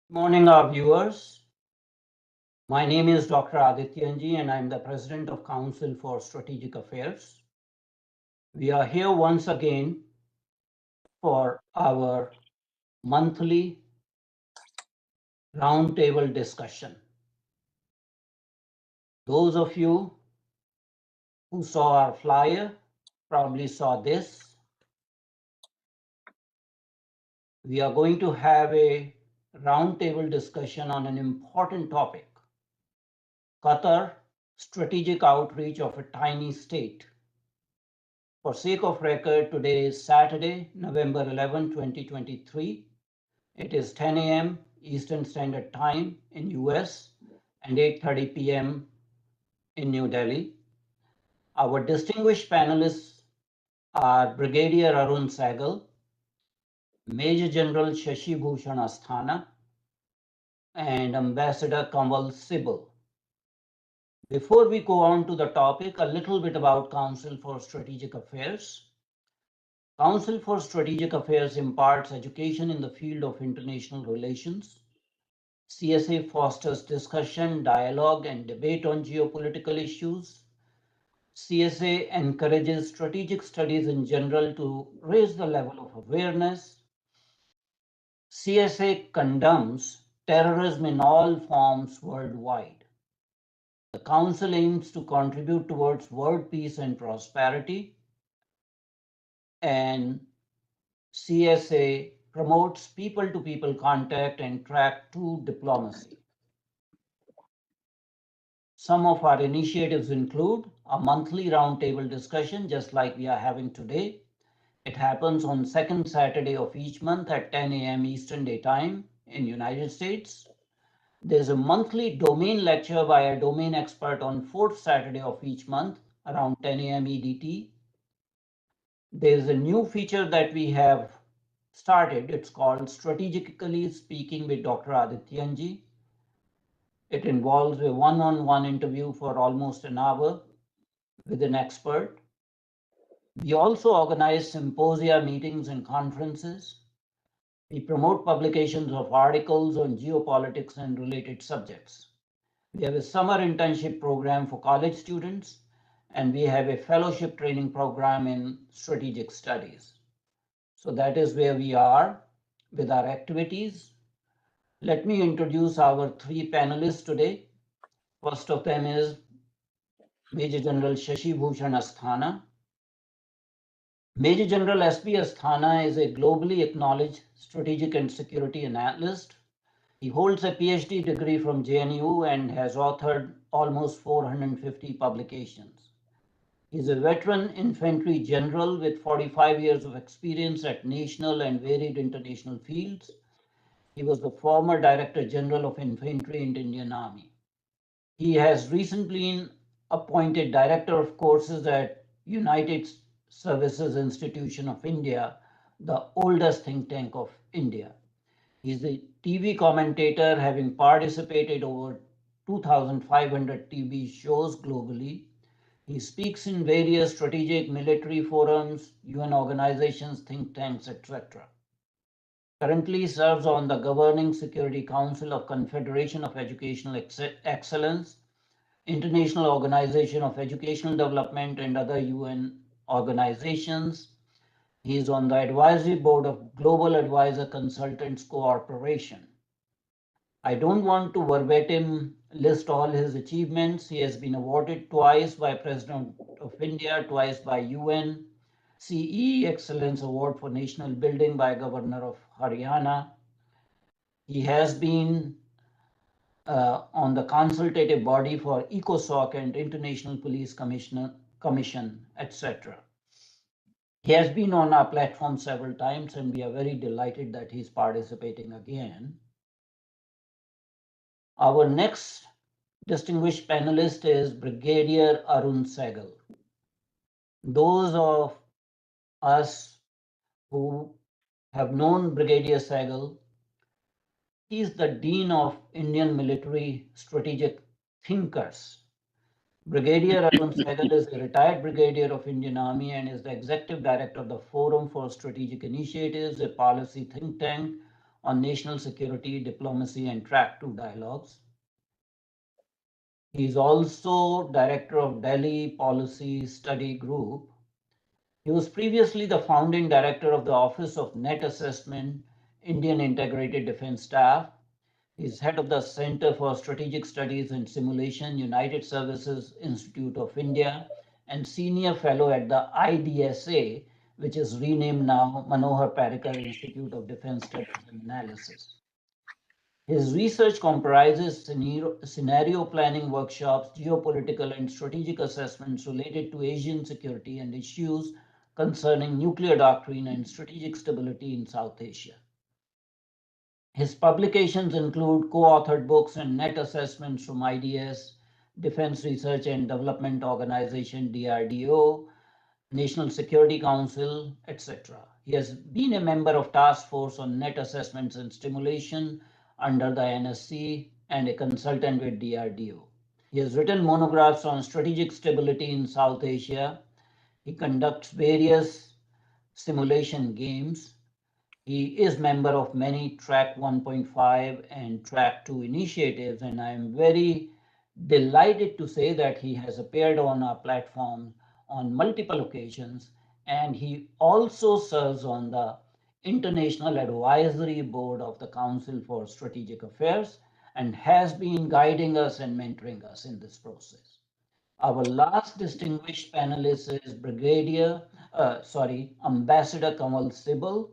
Morning, our viewers. My name is Dr. Adityanji, and I'm the President of Council for Strategic Affairs. We are here once again for our monthly roundtable discussion. Those of you who saw our flyer probably saw this. We are going to have a roundtable discussion on an important topic: QATAR, strategic outreach of a tiny state. For sake of record, today is Saturday, November 11, 2023. It is 10 a.m. Eastern Standard Time in US and 8:30 p.m. in New Delhi. Our distinguished panelists are Brigadier Arun Sahgal, Major General Shashi Bhushan Asthana, and Ambassador Kanwal Sibal. Before we go on to the topic, a little bit about Council for Strategic Affairs. Council for Strategic Affairs imparts education in the field of international relations. CSA fosters discussion, dialogue, and debate on geopolitical issues. CSA encourages strategic studies in general to raise the level of awareness. CSA condemns terrorism in all forms worldwide. The Council aims to contribute towards world peace and prosperity, and CSA promotes people-to-people contact and track to diplomacy. Some of our initiatives include a monthly roundtable discussion, just like we are having today. It happens on second Saturday of each month at 10 a.m. Eastern Daytime in United States. There's a monthly domain lecture by a domain expert on fourth Saturday of each month around 10 a.m. EDT. There's a new feature that we have started. It's called Strategically Speaking with Dr. Adityanji. It involves a one-on-one interview for almost an hour with an expert. We also organize symposia, meetings, and conferences. We promote publications of articles on geopolitics and related subjects. We have a summer internship program for college students, and we have a fellowship training program in strategic studies. So that is where we are with our activities. Let me introduce our three panelists today. First of them is Major General Shashi Bhushan Asthana. Major General S.B. Asthana is a globally acknowledged strategic and security analyst. He holds a PhD degree from JNU and has authored almost 450 publications. He is a veteran infantry general with 45 years of experience at national and varied international fields. He was the former Director General of Infantry in the Indian Army. He has recently been appointed Director of Courses at United Services Institution of India, the oldest think tank of India. He's a TV commentator, having participated over 2,500 TV shows globally. He speaks in various strategic military forums, UN organizations, think tanks, etc. Currently serves on the Governing Security Council of Confederation of Educational Excellence, International Organization of Educational Development, and other UN organizations. He is on the advisory board of Global Advisor Consultants Corporation. I don't want to verbatim list all his achievements. He has been awarded twice by President of India, twice by UN, CE Excellence Award for National Building by Governor of Haryana. He has been on the consultative body for ECOSOC and International Police Commission, etc. He has been on our platform several times, and we are very delighted that he's participating again. Our next distinguished panelist is Brigadier Arun Sahgal. Those of us who have known Brigadier Sahgal, he is the Dean of Indian Military Strategic Thinkers. Brigadier Arun Sahgal is a retired brigadier of Indian Army and is the executive director of the Forum for Strategic Initiatives, a policy think tank on national security, diplomacy, and Track 2 dialogues. He is also director of Delhi Policy Study Group. He was previously the founding director of the Office of Net Assessment, Indian Integrated Defense Staff. He is head of the Center for Strategic Studies and Simulation, United Services Institute of India, and senior fellow at the IDSA, which is renamed now Manohar Parrikar Institute of Defense Studies and Analysis. His research comprises scenario planning workshops, geopolitical and strategic assessments related to Asian security and issues concerning nuclear doctrine and strategic stability in South Asia. His publications include co-authored books and net assessments from IDS, Defense Research and Development Organization, DRDO, National Security Council, etc. He has been a member of Task Force on Net Assessments and Stimulation under the NSC and a consultant with DRDO. He has written monographs on strategic stability in South Asia. He conducts various simulation games. He is member of many Track 1.5 and Track 2 initiatives, and I am very delighted to say that he has appeared on our platform on multiple occasions, and he also serves on the International Advisory Board of the Council for Strategic Affairs and has been guiding us and mentoring us in this process. Our last distinguished panelist is Ambassador Kanwal Sibal.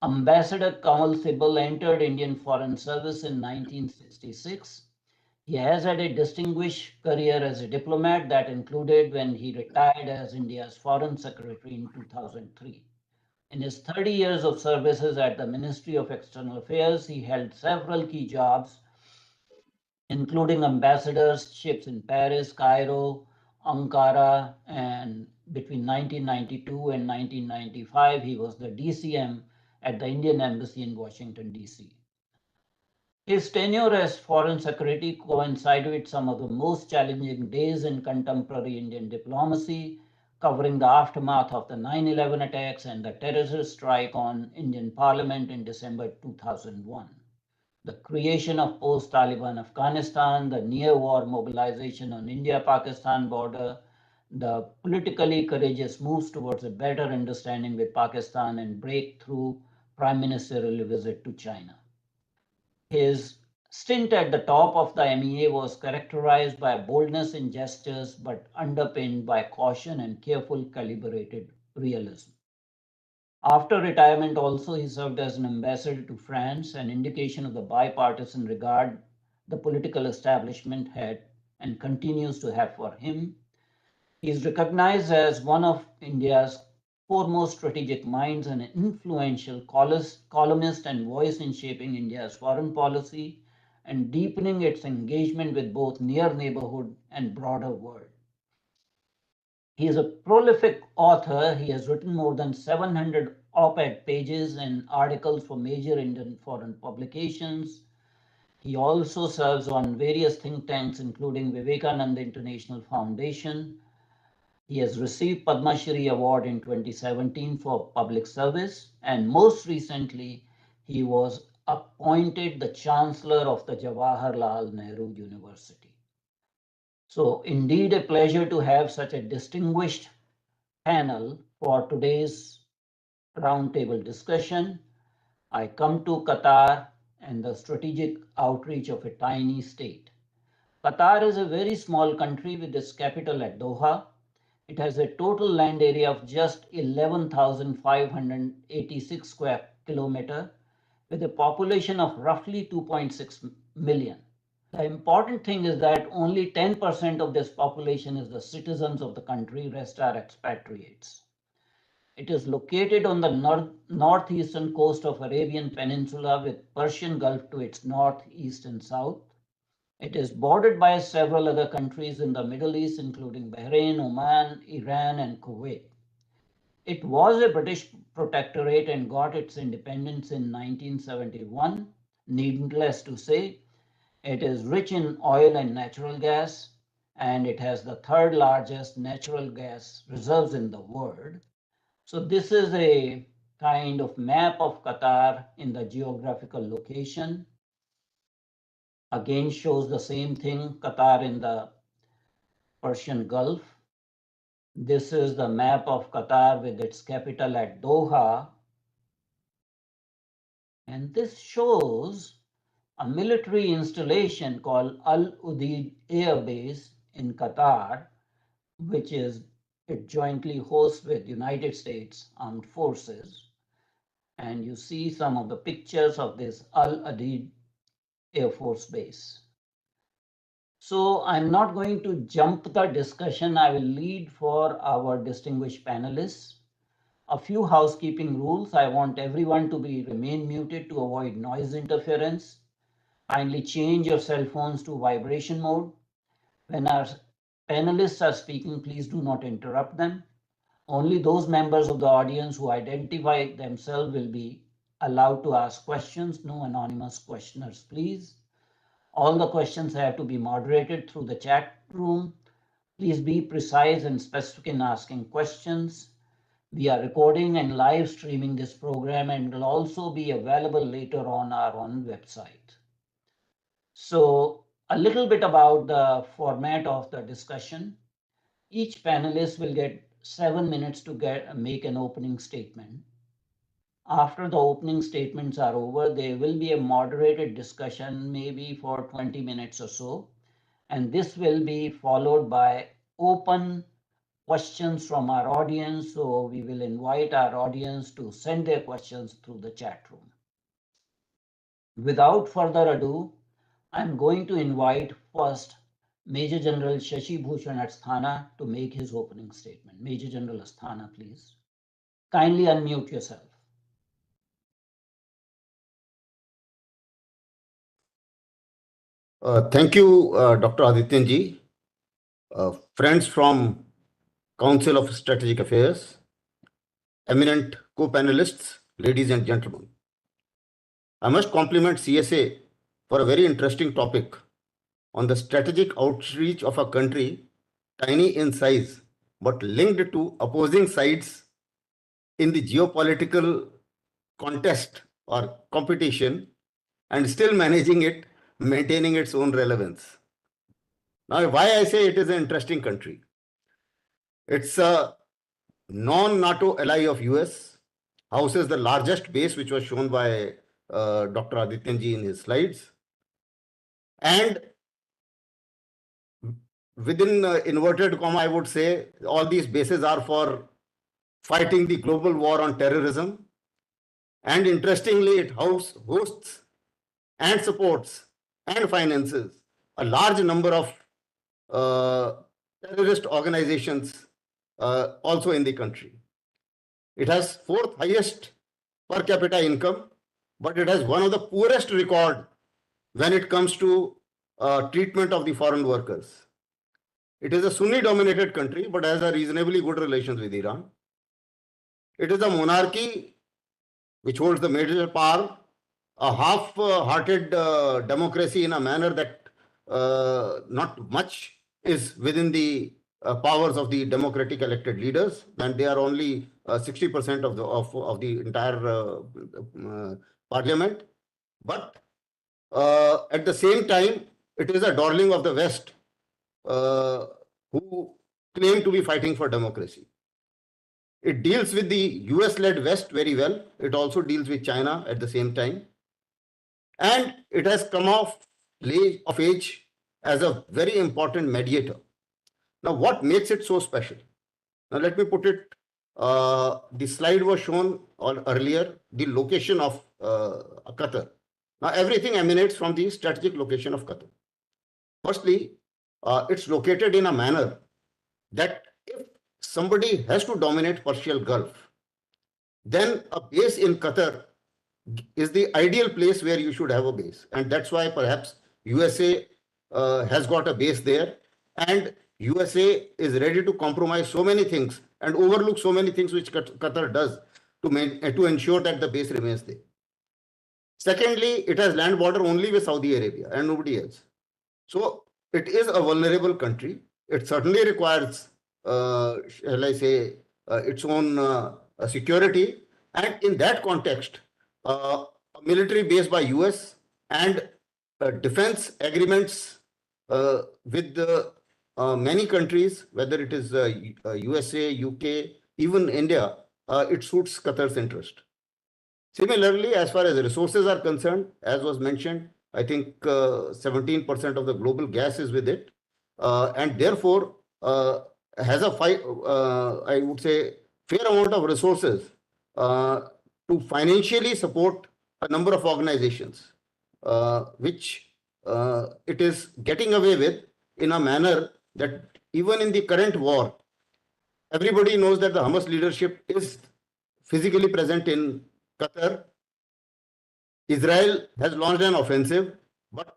Ambassador Kanwal Sibal entered Indian Foreign Service in 1966. He has had a distinguished career as a diplomat that included when he retired as India's Foreign Secretary in 2003. In his 30 years of services at the Ministry of External Affairs, he held several key jobs, including ambassadorships in Paris, Cairo, Ankara, and between 1992 and 1995, he was the DCM at the Indian Embassy in Washington, D.C. His tenure as Foreign Secretary coincided with some of the most challenging days in contemporary Indian diplomacy, covering the aftermath of the 9/11 attacks and the terrorist strike on Indian Parliament in December 2001. The creation of post-Taliban Afghanistan, the near-war mobilization on India-Pakistan border, the politically courageous moves towards a better understanding with Pakistan, and breakthrough prime ministerial visit to China. His stint at the top of the MEA was characterized by boldness in gestures, but underpinned by caution and careful, calibrated realism. After retirement also, he served as an ambassador to France, an indication of the bipartisan regard the political establishment had and continues to have for him. He is recognized as one of India's foremost strategic minds and an influential columnist and voice in shaping India's foreign policy and deepening its engagement with both near neighborhood and broader world. He is a prolific author. He has written more than 700 op-ed pages and articles for major Indian foreign publications. He also serves on various think tanks, including Vivekananda International Foundation. He has received Padma Shri Award in 2017 for public service, and most recently, he was appointed the Chancellor of the Jawaharlal Nehru University. So indeed a pleasure to have such a distinguished panel for today's roundtable discussion. I come to Qatar and the strategic outreach of a tiny state. Qatar is a very small country with its capital at Doha. It has a total land area of just 11,586 square kilometers with a population of roughly 2.6 million. The important thing is that only 10% of this population is the citizens of the country, rest are expatriates. It is located on the northeastern coast of Arabian Peninsula with Persian Gulf to its northeast and south. It is bordered by several other countries in the Middle East, including Bahrain, Oman, Iran, and Kuwait. It was a British protectorate and got its independence in 1971. Needless to say, it is rich in oil and natural gas, and it has the third largest natural gas reserves in the world. So this is a kind of map of Qatar in the geographical location. Again shows the same thing, Qatar in the Persian Gulf. This is the map of Qatar with its capital at Doha. And this shows a military installation called Al Udeid Air Base in Qatar, which it jointly hosts with United States Armed Forces. And you see some of the pictures of this Al Udeid Air Force Base. So I'm not going to jump the discussion. I will lead for our distinguished panelists. A few housekeeping rules. I want everyone to remain muted to avoid noise interference. Kindly change your cell phones to vibration mode. When our panelists are speaking, please do not interrupt them. Only those members of the audience who identify themselves will be allowed to ask questions. No anonymous questioners, please. All the questions have to be moderated through the chat room. Please be precise and specific in asking questions. We are recording and live streaming this program and will also be available later on our own website. So a little bit about the format of the discussion. Each panelist will get 7 minutes to make an opening statement. After the opening statements are over, there will be a moderated discussion, maybe for 20 minutes or so. And this will be followed by open questions from our audience. So we will invite our audience to send their questions through the chat room. Without further ado, I'm going to invite first Major General Shashi Bhushan Asthana to make his opening statement. Major General Asthana, please. Kindly unmute yourself. Thank you, Dr. Adityanji. Friends from Council of Strategic Affairs, eminent co-panelists, ladies and gentlemen. I must compliment CSA for a very interesting topic on the strategic outreach of a country tiny in size, but linked to opposing sides in the geopolitical contest or competition and still managing it, maintaining its own relevance. Now, why I say it is an interesting country? It's a non-NATO ally of US, houses the largest base, which was shown by Dr. Adityanji in his slides. And within inverted comma, I would say all these bases are for fighting the global war on terrorism. And interestingly, it hosts and supports and finances a large number of terrorist organizations also in the country. It has fourth highest per capita income, but it has one of the poorest record when it comes to treatment of the foreign workers. It is a Sunni-dominated country, but has a reasonably good relations with Iran. It is a monarchy which holds the major power, a half-hearted democracy in a manner that not much is within the powers of the democratic elected leaders, and they are only 60% of the entire parliament. But at the same time, it is a darling of the West who claim to be fighting for democracy. It deals with the US-led West very well. It also deals with China at the same time. And it has come of age as a very important mediator. Now, what makes it so special? Now, let me put it, the slide was shown earlier, the location of Qatar. Now, everything emanates from the strategic location of Qatar. Firstly, it's located in a manner that if somebody has to dominate Persian Gulf, then a base in Qatar is the ideal place where you should have a base. And that's why perhaps USA has got a base there, and USA is ready to compromise so many things and overlook so many things which Qatar does to ensure that the base remains there. Secondly, it has land border only with Saudi Arabia and nobody else. So it is a vulnerable country. It certainly requires, shall I say, its own security. And in that context, a military base by US and defense agreements with many countries, whether it is USA, UK, even India, it suits Qatar's interest. Similarly, as far as resources are concerned, as was mentioned, I think 17% of the global gas is with it, and therefore has I would say, fair amount of resources uh, to financially support a number of organizations, which it is getting away with in a manner that even in the current war, everybody knows that the Hamas leadership is physically present in Qatar. Israel has launched an offensive, but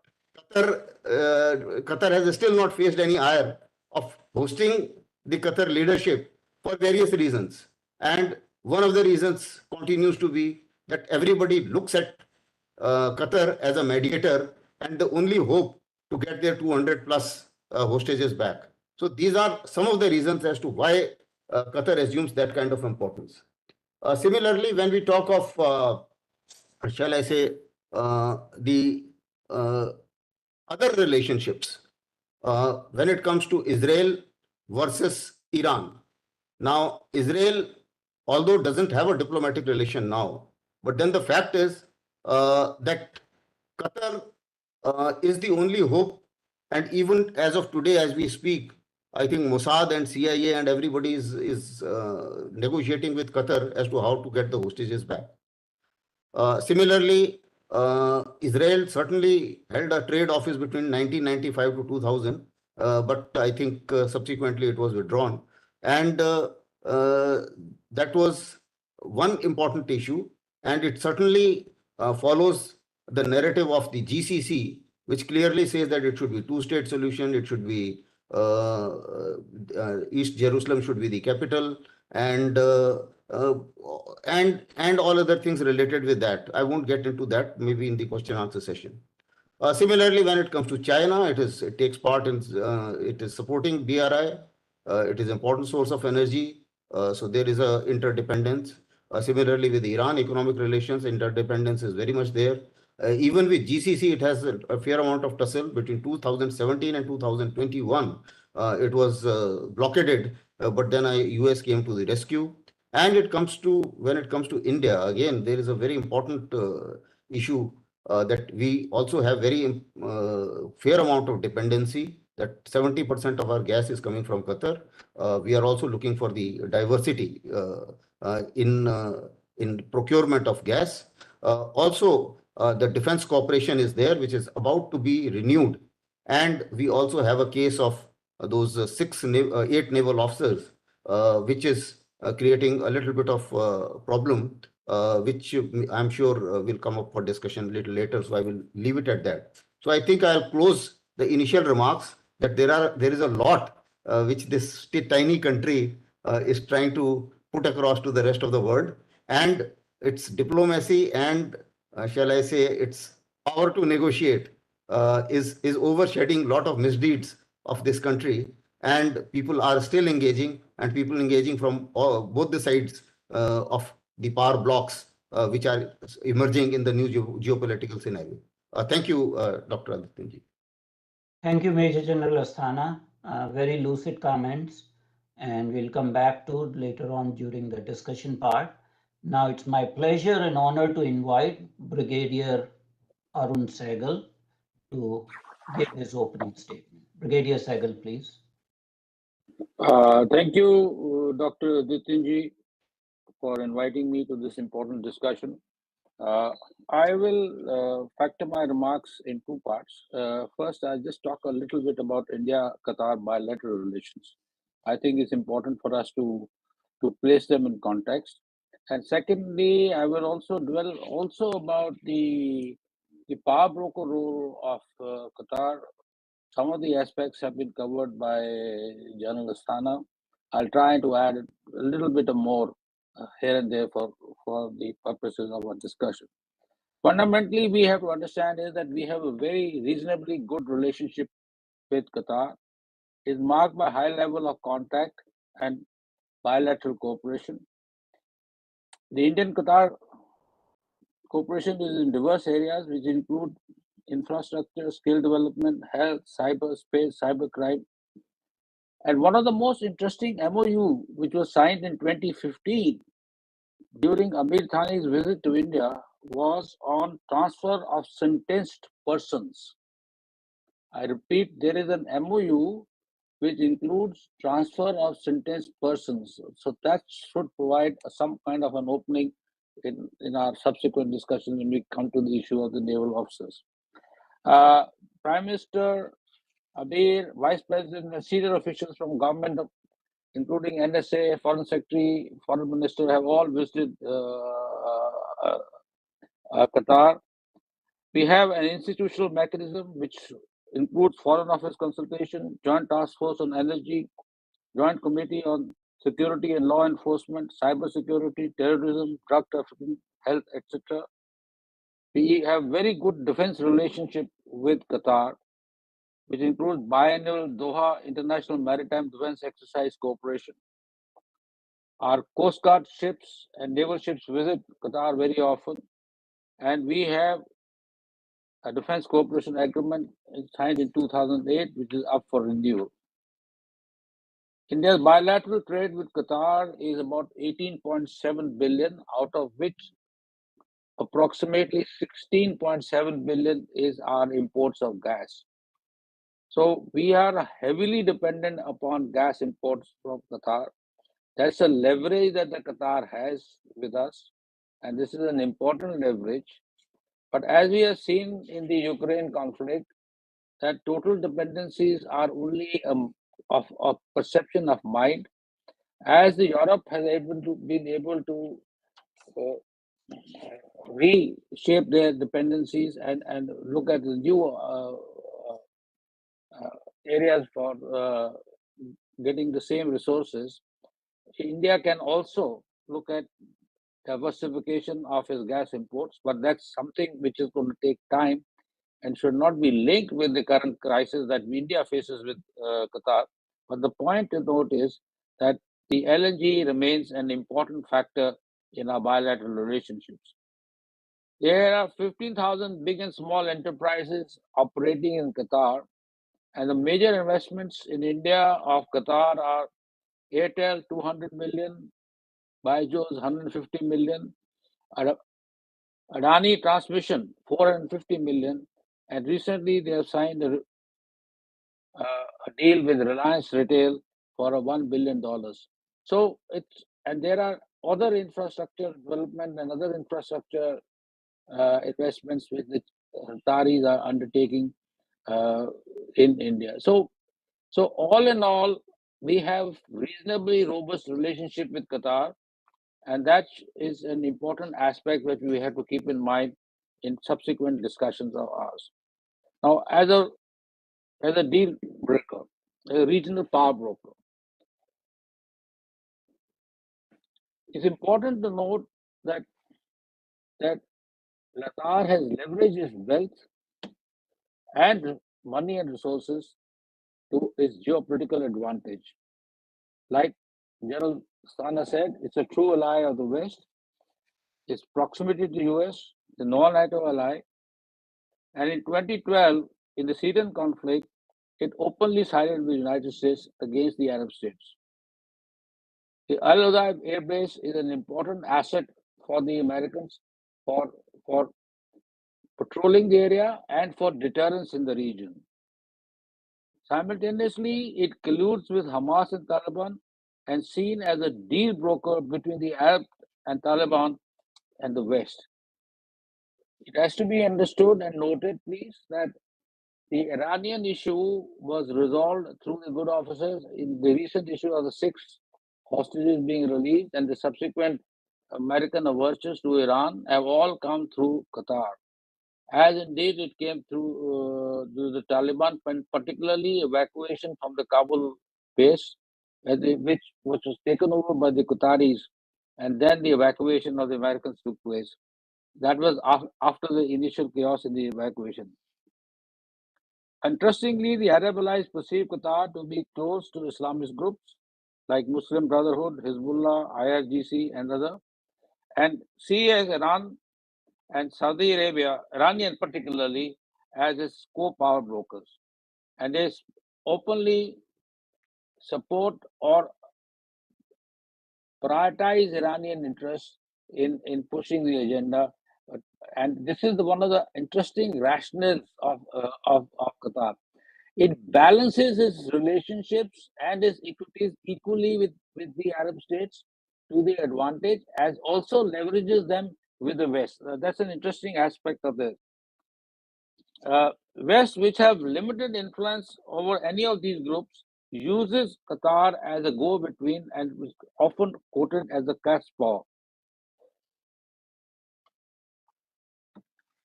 Qatar has still not faced any ire of hosting the Qatar leadership for various reasons. And one of the reasons continues to be that everybody looks at Qatar as a mediator and the only hope to get their 200 plus hostages back. So these are some of the reasons as to why Qatar assumes that kind of importance. Similarly, when we talk of shall I say, the uh, other relationships when it comes to Israel versus Iran. Now, Israel, although doesn't have a diplomatic relation now, but then the fact is that Qatar is the only hope, and even as of today, as we speak, I think Mossad and CIA and everybody is negotiating with Qatar as to how to get the hostages back. Similarly, Israel certainly held a trade office between 1995 to 2000, but I think subsequently it was withdrawn. And that was one important issue, and it certainly follows the narrative of the GCC, which clearly says that it should be two-state solution, it should be East Jerusalem should be the capital, and uh, and all other things related with that. I won't get into that, maybe in the question answer session. Similarly, when it comes to China, it takes part in it is supporting BRI. It is important source of energy. So there is a interdependence. Similarly, with Iran, economic relations interdependence is very much there. Even with GCC, it has a fair amount of tussle between 2017 and 2021. It was blockaded, but then US came to the rescue. And when it comes to India, again, there is a very important issue that we also have very fair amount of dependency, that 70% of our gas is coming from Qatar. We are also looking for the diversity in procurement of gas. Also, the defense cooperation is there, which is about to be renewed. And we also have a case of those 8 naval officers, which is creating a little bit of problem, which I'm sure will come up for discussion a little later. So I will leave it at that. So I think I'll close the initial remarks that there is a lot which this tiny country is trying to put across to the rest of the world, and its diplomacy and shall I say its power to negotiate is overshadowing a lot of misdeeds of this country, and people are still engaging, and people engaging from both the sides of the power blocks which are emerging in the new geopolitical scenario. Thank you, Dr. Aditya. Thank you, Major General Asthana. Very lucid comments, and we'll come back to later on during the discussion part. Now it's my pleasure and honor to invite Brigadier Arun Sahgal to give his opening statement. Brigadier Sahgal, please. Thank you, Dr. Adityanji, for inviting me to this important discussion. I will factor my remarks in two parts. First, I'll just talk a little bit about India-Qatar bilateral relations. I think it's important for us to place them in context. And secondly, I will also dwell also about the power broker role of Qatar. Some of the aspects have been covered by General Asthana. I'll try to add a little bit more here and there for the purposes of our discussion. Fundamentally, we have to understand is that we have a very reasonably good relationship with Qatar. It's marked by high level of contact and bilateral cooperation. The Indian-Qatar cooperation is in diverse areas, which include infrastructure, skill development, health, cyberspace, cybercrime. And one of the most interesting MOU, which was signed in 2015 during Amir Thani's visit to India, was on transfer of sentenced persons. I repeat, there is an MOU which includes transfer of sentenced persons. So that should provide some kind of an opening in our subsequent discussion when we come to the issue of the naval officers. Prime Minister, Abir, Vice President, and senior officials from government, including NSA, Foreign Secretary, Foreign Minister, have all visited Qatar. We have an institutional mechanism which includes Foreign Office consultation, Joint Task Force on Energy, Joint Committee on Security and Law Enforcement, Cyber Security, Terrorism, Drug Trafficking, Health, etc. We have very good defense relationship with Qatar, which includes biannual Doha International Maritime Defense Exercise Cooperation. Our Coast Guard ships and naval ships visit Qatar very often, and we have a defense cooperation agreement signed in 2008, which is up for renewal. India's bilateral trade with Qatar is about 18.7 billion, out of which approximately 16.7 billion is our imports of gas. So we are heavily dependent upon gas imports from Qatar. That's a leverage that the Qatar has with us, and this is an important leverage. But as we have seen in the Ukraine conflict, that total dependencies are only of perception of mind. As the Europe has been able to reshape their dependencies and look at the new areas for getting the same resources, India can also look at diversification of its gas imports, but that's something which is going to take time and should not be linked with the current crisis that India faces with Qatar. But the point to note is that the LNG remains an important factor in our bilateral relationships. There are 15,000 big and small enterprises operating in Qatar, and the major investments in India of Qatar are Airtel 200 million, Baiju's 150 million, Adani Transmission 450 million, and recently they have signed a deal with Reliance Retail for $1 billion. So and there are other infrastructure development and other infrastructure investments which the Qataris are undertaking in India. So all in all, we have reasonably robust relationship with Qatar, and that is an important aspect that we have to keep in mind in subsequent discussions of ours. Now, as a deal breaker, a regional power broker, it's important to note that Qatar has leveraged its wealth and money and resources to its geopolitical advantage. Like General Asthana said, it's a true ally of the West. Its proximity to US, the non-NATO ally, and in 2012, in the Syrian conflict, it openly sided with the United States against the Arab states. The Al Udaib Air Base is an important asset for the Americans for patrolling the area and for deterrence in the region. Simultaneously, it colludes with Hamas and Taliban and seen as a deal broker between the Arab and Taliban and the West. It has to be understood and noted, please, that the Iranian issue was resolved through the good officers in the recent issue of the 6 hostages being released, and the subsequent American overtures to Iran have all come through Qatar. As indeed it came through the Taliban, particularly evacuation from the Kabul base, which was taken over by the Qataris, and then the evacuation of the Americans took place. That was after the initial chaos in the evacuation. Interestingly, the Arab allies perceive Qatar to be close to Islamist groups like Muslim Brotherhood, Hezbollah, IRGC, and other. and see as Iran and Saudi Arabia, Iranian particularly, as its co-power brokers, and they openly support or prioritize Iranian interests in pushing the agenda. And this is one of the interesting rationales of Qatar. It balances its relationships and its equities equally with the Arab states to their advantage, as also leverages them with the West. That's an interesting aspect of this. West, which have limited influence over any of these groups, uses Qatar as a go-between and is often quoted as the cat's paw.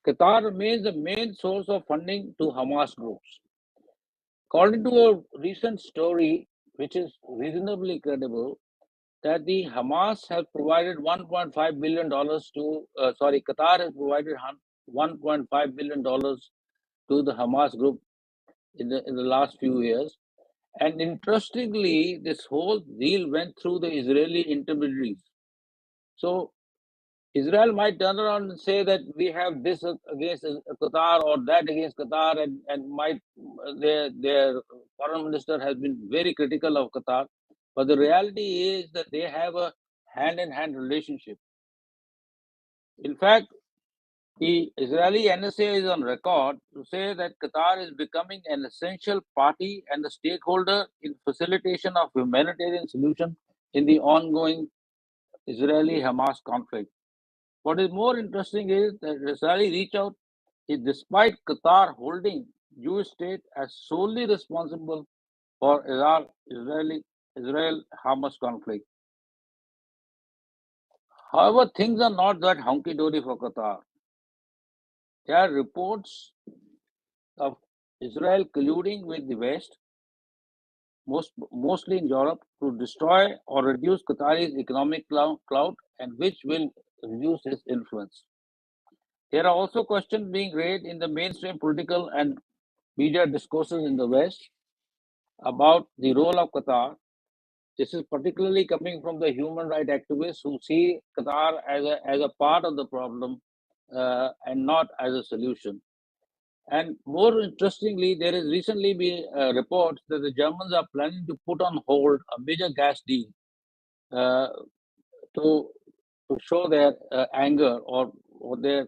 Qatar remains the main source of funding to Hamas groups. According to a recent story, which is reasonably credible, that the Hamas has provided $1.5 billion to, Qatar has provided $1.5 billion to the Hamas group in the last few years. And interestingly, this whole deal went through the Israeli intermediaries. So Israel might turn around and say that we have this against Qatar or that against Qatar, and might their foreign minister has been very critical of Qatar. But the reality is that they have a hand-in-hand relationship. In fact, the Israeli NSA is on record to say that Qatar is becoming an essential party and a stakeholder in facilitation of humanitarian solution in the ongoing Israeli-Hamas conflict. What is more interesting is that Israeli reach out is despite Qatar holding Jewish state as solely responsible for Israel-Hamas conflict. However, things are not that hunky-dory for Qatar. There are reports of Israel colluding with the West, mostly in Europe, to destroy or reduce Qatari's economic clout, and which will reduce its influence. There are also questions being raised in the mainstream political and media discourses in the West about the role of Qatar. This is particularly coming from the human rights activists who see Qatar as a part of the problem and not as a solution. And more interestingly, there has recently been reports that the Germans are planning to put on hold a major gas deal uh, to show their anger or their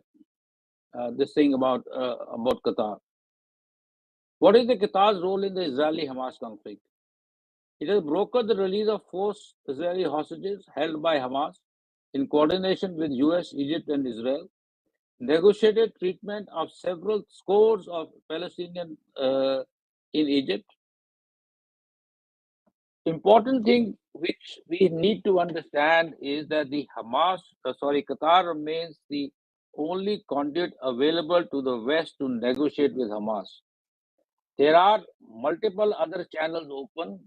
this thing about Qatar. What is the Qatar's role in the Israeli-Hamas conflict? It has brokered the release of forced Israeli hostages held by Hamas in coordination with US, Egypt, and Israel, negotiated treatment of several scores of Palestinians in Egypt. Important thing which we need to understand is that the Qatar remains the only conduit available to the West to negotiate with Hamas. There are multiple other channels open.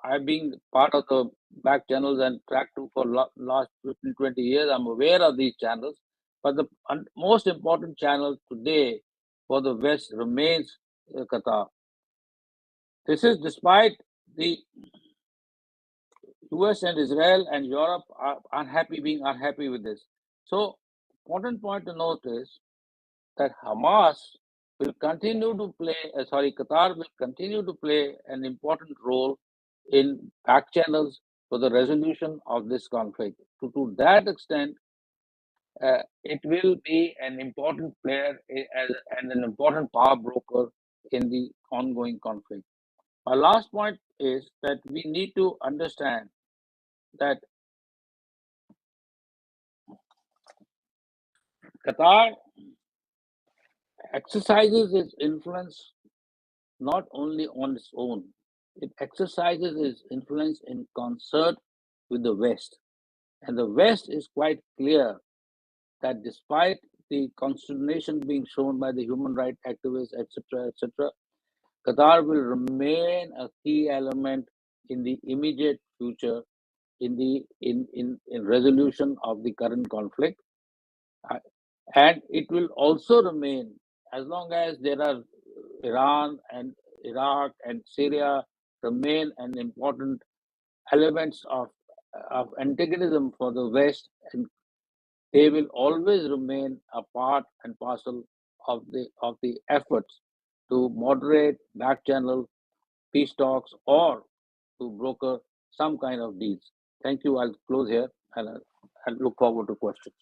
I've been part of the back channels and tracked to for last 15, 20 years. I'm aware of these channels. But the most important channel today for the West remains Qatar. This is despite the US and Israel and Europe are being unhappy with this. So, important point to note is that Hamas will continue to play, Qatar will continue to play an important role in back channels for the resolution of this conflict. To that extent, it will be an important player and an important power broker in the ongoing conflict. My last point is that we need to understand that Qatar exercises its influence not only on its own, it exercises its influence in concert with the West. And the West is quite clear that despite the consternation being shown by the human rights activists, etc., Qatar will remain a key element in the immediate future in resolution of the current conflict. And it will also remain as long as there are Iran and Iraq and Syria remain an important elements of antagonism for the West, and They will always remain a part and parcel of the efforts to moderate, back channel peace talks, or to broker some kind of deals. Thank you. I'll close here and look forward to questions.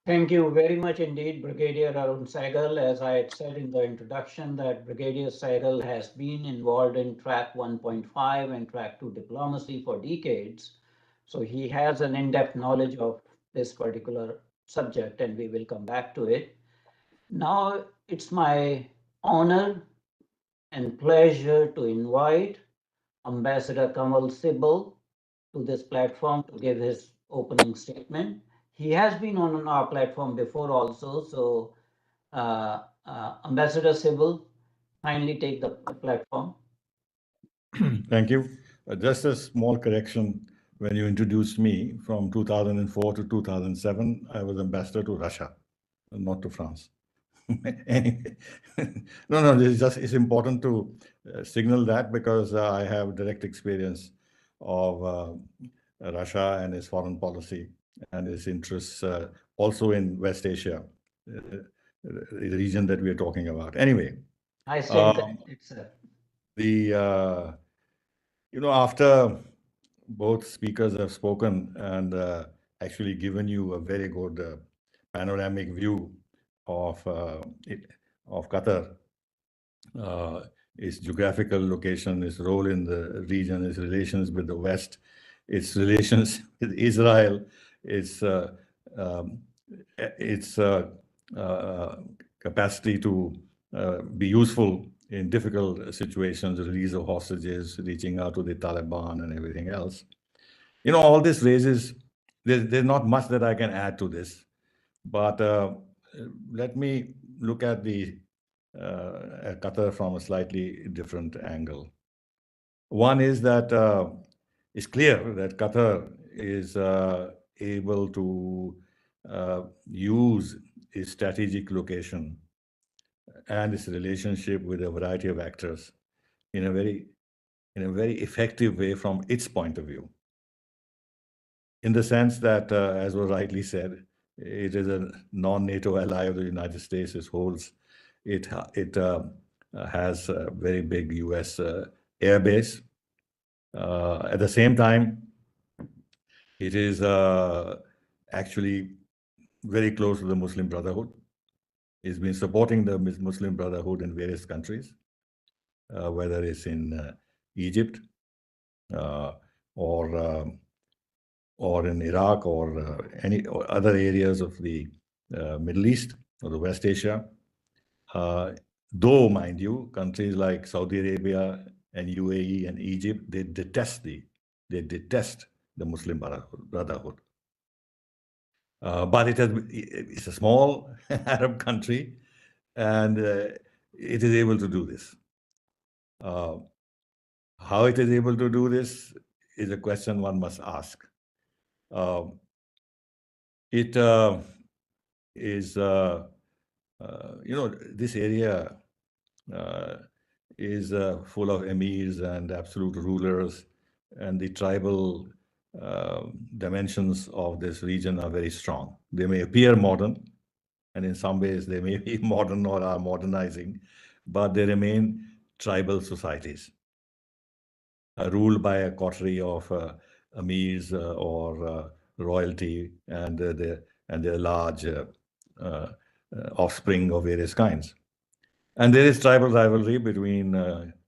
Thank you very much indeed, Brigadier Arun Sahgal. As I had said in the introduction, that Brigadier Sahgal has been involved in Track 1.5 and Track 2 diplomacy for decades. So he has an in-depth knowledge of this particular subject, and we will come back to it. Now, it's my honor and pleasure to invite Ambassador Kanwal Sibal to this platform to give his opening statement. He has been on our platform before also, so Ambassador Sibal, kindly take the platform. Thank you. Just a small correction. When you introduced me from 2004 to 2007, I was ambassador to Russia, not to France. Anyway, no, it's important to signal that because I have direct experience of Russia and its foreign policy and its interests also in West Asia, the region that we are talking about. Anyway, I said that it's after both speakers have spoken and actually given you a very good panoramic view of Qatar, its geographical location, its role in the region, its relations with the West, its relations with Israel, its capacity to be useful in difficult situations, release of hostages, reaching out to the Taliban and everything else. All this raises, there's not much that I can add to this, but let me look at at Qatar from a slightly different angle. One is that it's clear that Qatar is able to use its strategic location and its relationship with a variety of actors in a very effective way from its point of view. In the sense that, as was rightly said, it is a non-NATO ally of the United States. It has a very big U.S. Air base. At the same time, it is actually very close to the Muslim Brotherhood. It's been supporting the Muslim Brotherhood in various countries, whether it's in Egypt or in Iraq or any other areas of the Middle East or the West Asia. Though, mind you, countries like Saudi Arabia and UAE and Egypt, they detest the Muslim Brotherhood. But it's a small Arab country, and it is able to do this. How it is able to do this is a question one must ask. It is, this area is full of emirs and absolute rulers, and the tribal dimensions of this region are very strong. They may appear modern, and in some ways they may be modern or are modernizing, but they remain tribal societies ruled by a coterie of emirs or royalty and their large offspring of various kinds. And there is tribal rivalry between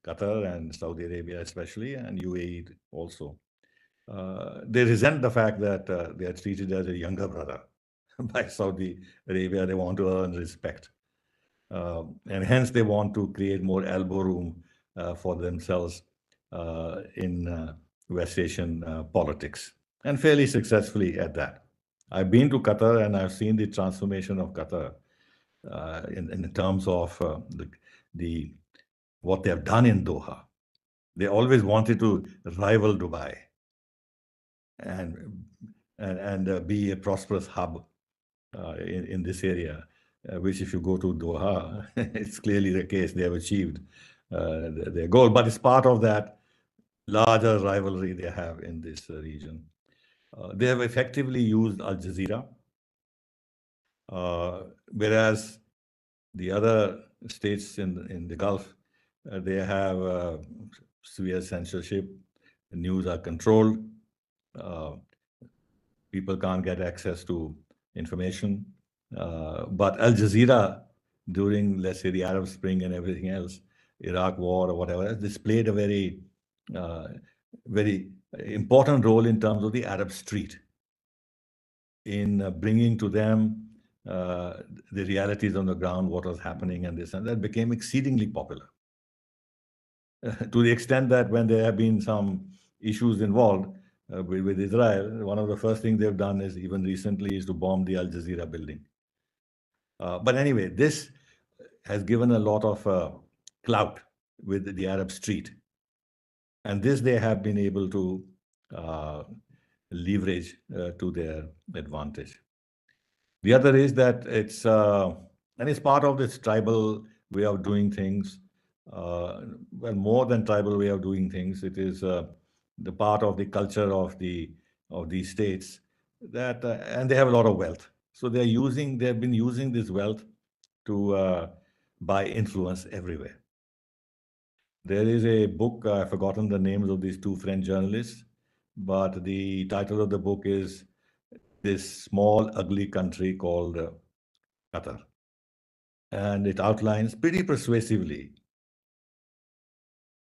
Qatar and Saudi Arabia especially, and UAE also. They resent the fact that they are treated as a younger brother by Saudi Arabia. They want to earn respect. And hence they want to create more elbow room for themselves in West Asian politics, and fairly successfully at that. I've been to Qatar and I've seen the transformation of Qatar in terms of what they have done in Doha. They always wanted to rival Dubai and be a prosperous hub in this area, which if you go to Doha, it's clearly the case. They have achieved their goal, but it's part of that larger rivalry they have in this region. They have effectively used Al Jazeera Whereas the other states in the Gulf, they have severe censorship, the news are controlled, people can't get access to information. But Al Jazeera, during, let's say, the Arab Spring and everything else, Iraq War or whatever, this played a uh, very important role in terms of the Arab street, in bringing to them the realities on the ground, what was happening, and this and that became exceedingly popular. To the extent that when there have been some issues involved with Israel, one of the first things they've done is, even recently, is to bomb the Al Jazeera building. But anyway, this has given a lot of clout with the Arab street. And this they have been able to leverage to their advantage. The other is that it's part of this tribal way of doing things. Well, more than tribal way of doing things, it is the part of the culture of these states that, and they have a lot of wealth. So they've been using this wealth to buy influence everywhere. There is a book, I've forgotten the names of these two French journalists, but the title of the book is This Small, Ugly Country Called Qatar. And it outlines pretty persuasively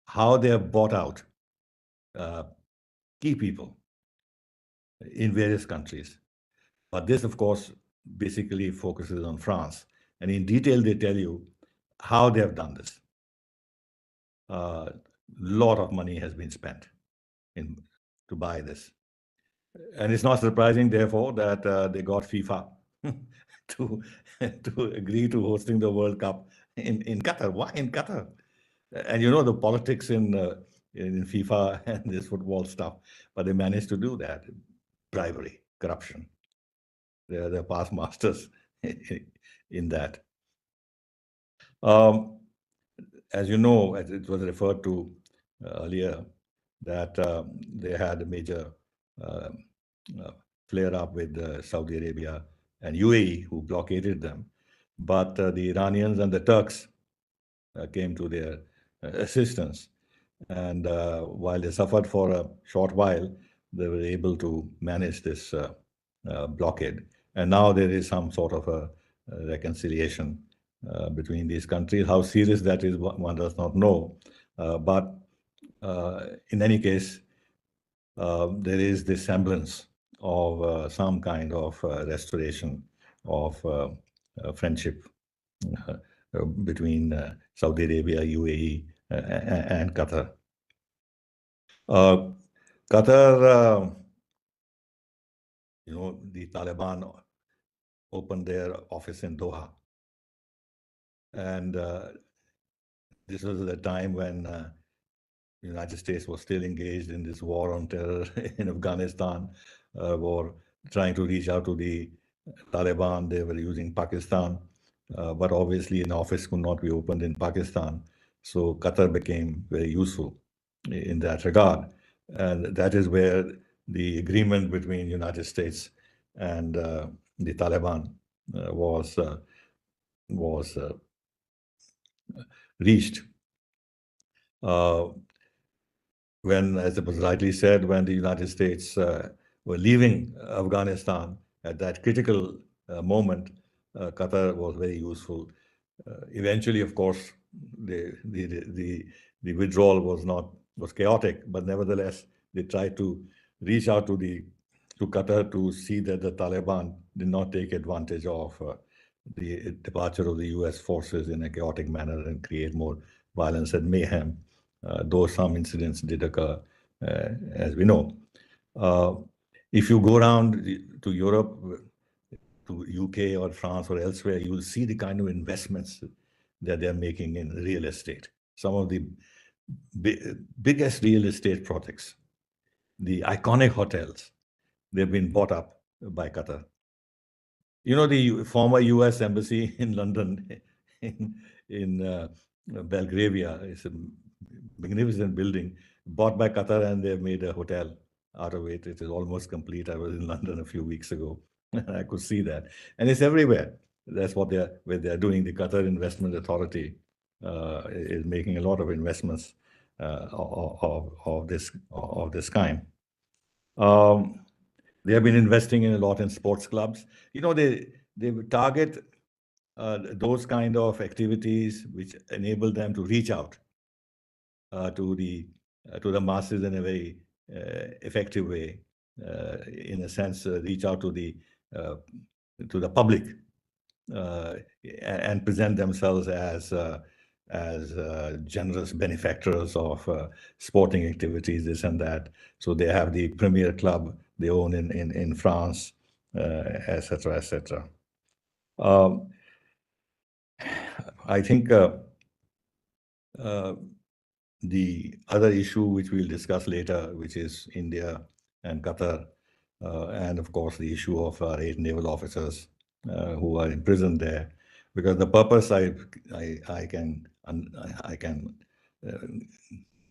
how they have bought out key people in various countries. But this, of course, basically focuses on France. And in detail, they tell you how they have done this. A lot of money has been spent to buy this. And it's not surprising, therefore, that they got FIFA to agree to hosting the World Cup in Qatar. Why in Qatar? And you know the politics in FIFA and this football stuff, but they managed to do that. Bribery, corruption. They're past masters in that. As you know, as it was referred to earlier, that they had a major flare up with Saudi Arabia and UAE, who blockaded them. But the Iranians and the Turks came to their assistance. And while they suffered for a short while, they were able to manage this blockade. And now there is some sort of a reconciliation between these countries. How serious that is, one does not know. But in any case, there is this semblance of some kind of restoration of friendship between Saudi Arabia, UAE, and Qatar. Qatar, the Taliban opened their office in Doha. And this was the time when the United States was still engaged in this war on terror in Afghanistan, war trying to reach out to the Taliban. They were using Pakistan, but obviously an office could not be opened in Pakistan. So Qatar became very useful in that regard. And that is where the agreement between the United States and the Taliban was reached. When, as it was rightly said, when the United States were leaving Afghanistan at that critical moment, Qatar was very useful. Eventually, of course, the withdrawal was chaotic, but nevertheless, they tried to reach out to Qatar to see that the Taliban did not take advantage of the departure of the US forces in a chaotic manner and create more violence and mayhem, though some incidents did occur, as we know. If you go around to Europe, to UK or France or elsewhere, you will see the kind of investments that they're making in real estate. Some of the biggest real estate projects, the iconic hotels, they've been bought up by Qatar. The former US embassy in London, in Belgravia, is a magnificent building bought by Qatar, and they've made a hotel out of it. It is almost complete. I was in London a few weeks ago. I could see that, and it's everywhere. That's what they're doing. The Qatar Investment Authority is making a lot of investments of this kind. They have been investing in a lot in sports clubs. They target those kind of activities which enable them to reach out to the masses in a very effective way. In a sense, reach out to the public and present themselves as generous benefactors of sporting activities, this and that. So they have the premier club they own in France, etc., etc. I think the other issue which we'll discuss later, which is India and Qatar, and of course the issue of our 8 naval officers who are imprisoned there, because the purpose I can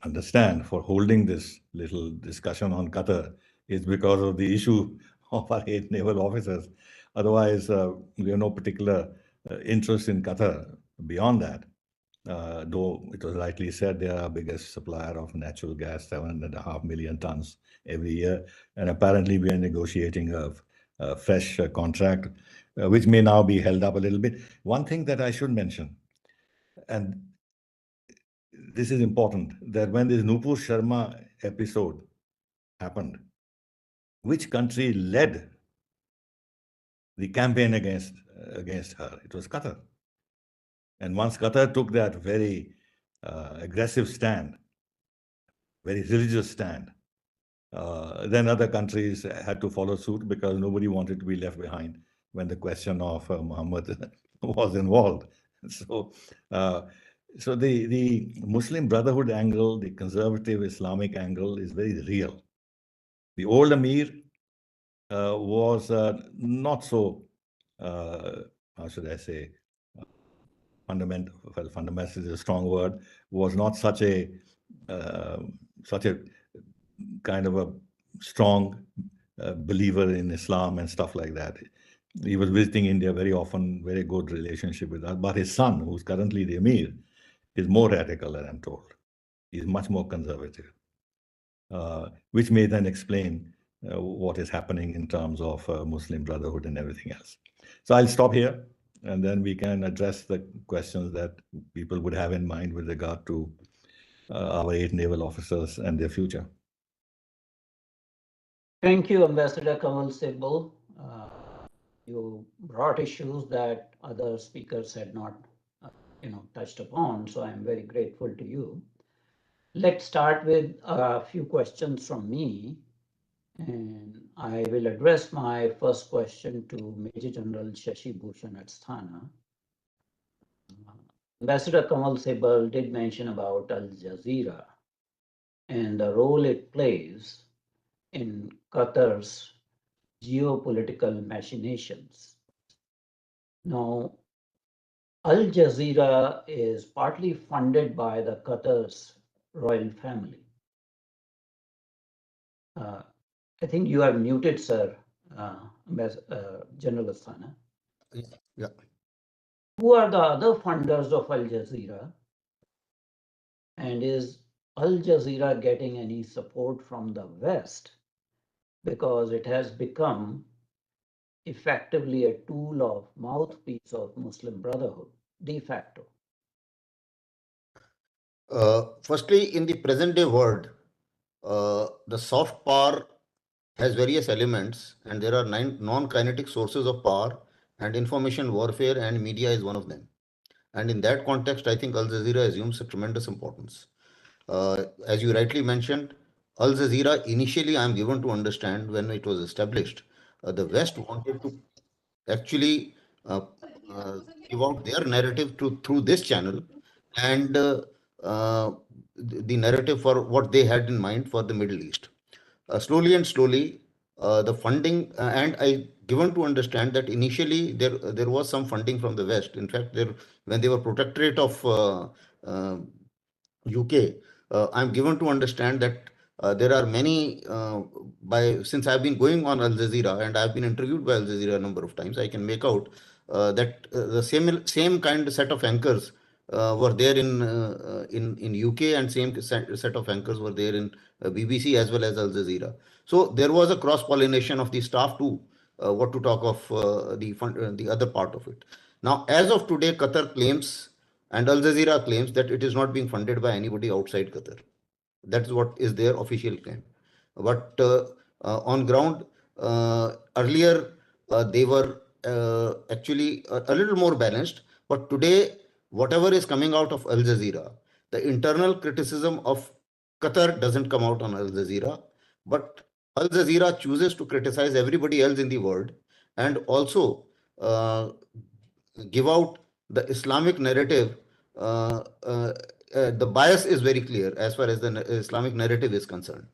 understand for holding this little discussion on Qatar is because of the issue of our 8 naval officers. Otherwise, we have no particular interest in Qatar beyond that. Though it was rightly said, they are our biggest supplier of natural gas, 7.5 million tons every year. And apparently we are negotiating a fresh contract, which may now be held up a little bit. One thing that I should mention, and this is important, that when this Nupur Sharma episode happened, which country led the campaign against her? It was Qatar. And once Qatar took that very aggressive stand, very religious stand, then other countries had to follow suit because nobody wanted to be left behind when the question of Muhammad was involved. So, so the Muslim Brotherhood angle, the conservative Islamic angle is very real. The old Amir was not so, how should I say, fundamental. Well, fundamental is a strong word. Was not such a kind of a strong believer in Islam and stuff like that. He was visiting India very often, very good relationship with us. But his son, who's currently the Emir, is more radical, as I'm told. He's much more conservative, which may then explain what is happening in terms of Muslim Brotherhood and everything else. So I'll stop here, and then we can address the questions that people would have in mind with regard to our 8 naval officers and their future. Thank you, Ambassador Kanwal Sibal. You brought issues that other speakers had not, touched upon. So I'm very grateful to you. Let's start with a few questions from me. And I will address my first question to Major General Shashi Bhushan at Asthana. Ambassador Kanwal Sibal did mention about Al Jazeera and the role it plays in Qatar's geopolitical machinations. Now, Al Jazeera is partly funded by the Qatar's royal family. I think you are muted, sir, General Asthana. Yeah. Who are the other funders of Al Jazeera? And is Al Jazeera getting any support from the West? Because it has become effectively a tool of mouthpiece of Muslim Brotherhood, de facto. Firstly, in the present day world, the soft power has various elements, and there are 9 non-kinetic sources of power, and information warfare and media is one of them. And in that context, I think Al Jazeera assumes a tremendous importance. As you rightly mentioned, Al Jazeera initially, I'm given to understand, when it was established, the West wanted to actually give out their narrative through this channel, and the narrative for what they had in mind for the Middle East. Slowly and slowly, the funding, and I given to understand that initially there was some funding from the West. In fact, when they were protectorate of UK, I'm given to understand that There are many, since I've been going on Al Jazeera and I've been interviewed by Al Jazeera a number of times, I can make out that the same kind of set of anchors were there in UK, and same set of anchors were there in BBC as well as Al Jazeera. So there was a cross pollination of the staff too. What to talk of the other part of it. Now, as of today, Qatar claims and Al Jazeera claims that it is not being funded by anybody outside Qatar. That is what is their official claim. But on ground, earlier they were actually a little more balanced. But today, whatever is coming out of Al Jazeera, the internal criticism of Qatar doesn't come out on Al Jazeera, but Al Jazeera chooses to criticize everybody else in the world, and also uh, give out the Islamic narrative. The bias is very clear as far as the Islamic narrative is concerned.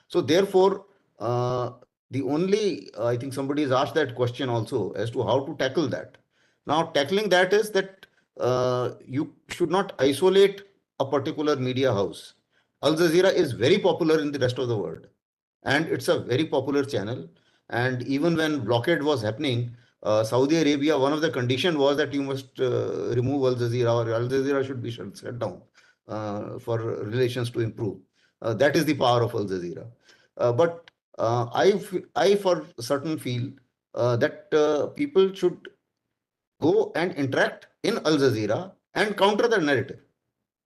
So therefore, the only, I think somebody has asked that question also as to how to tackle that. Now, tackling that is that you should not isolate a particular media house. Al Jazeera is very popular in the rest of the world, and it's a very popular channel. And even when blockade was happening, Saudi Arabia, one of the condition was that you must remove Al Jazeera, or Al Jazeera should be shut down for relations to improve. That is the power of Al Jazeera. But I for certain feel that people should go and interact in Al Jazeera and counter the narrative.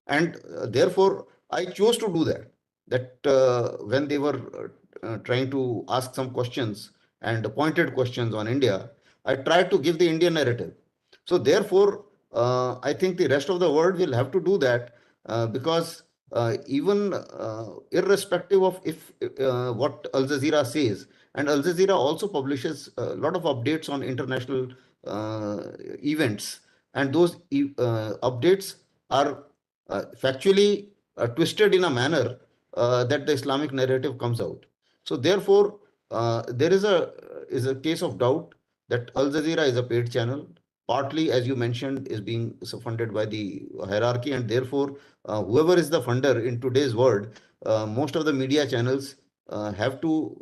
And therefore, I chose to do that. That when they were trying to ask some questions and pointed questions on India, I tried to give the Indian narrative. So therefore, I think the rest of the world will have to do that, because even irrespective of if what Al Jazeera says, and Al Jazeera also publishes a lot of updates on international events, and those updates are factually twisted in a manner that the Islamic narrative comes out. So therefore, there is a case of doubt that Al Jazeera is a paid channel. Partly, as you mentioned, is being funded by the hierarchy, and therefore, whoever is the funder in today's world, most of the media channels have to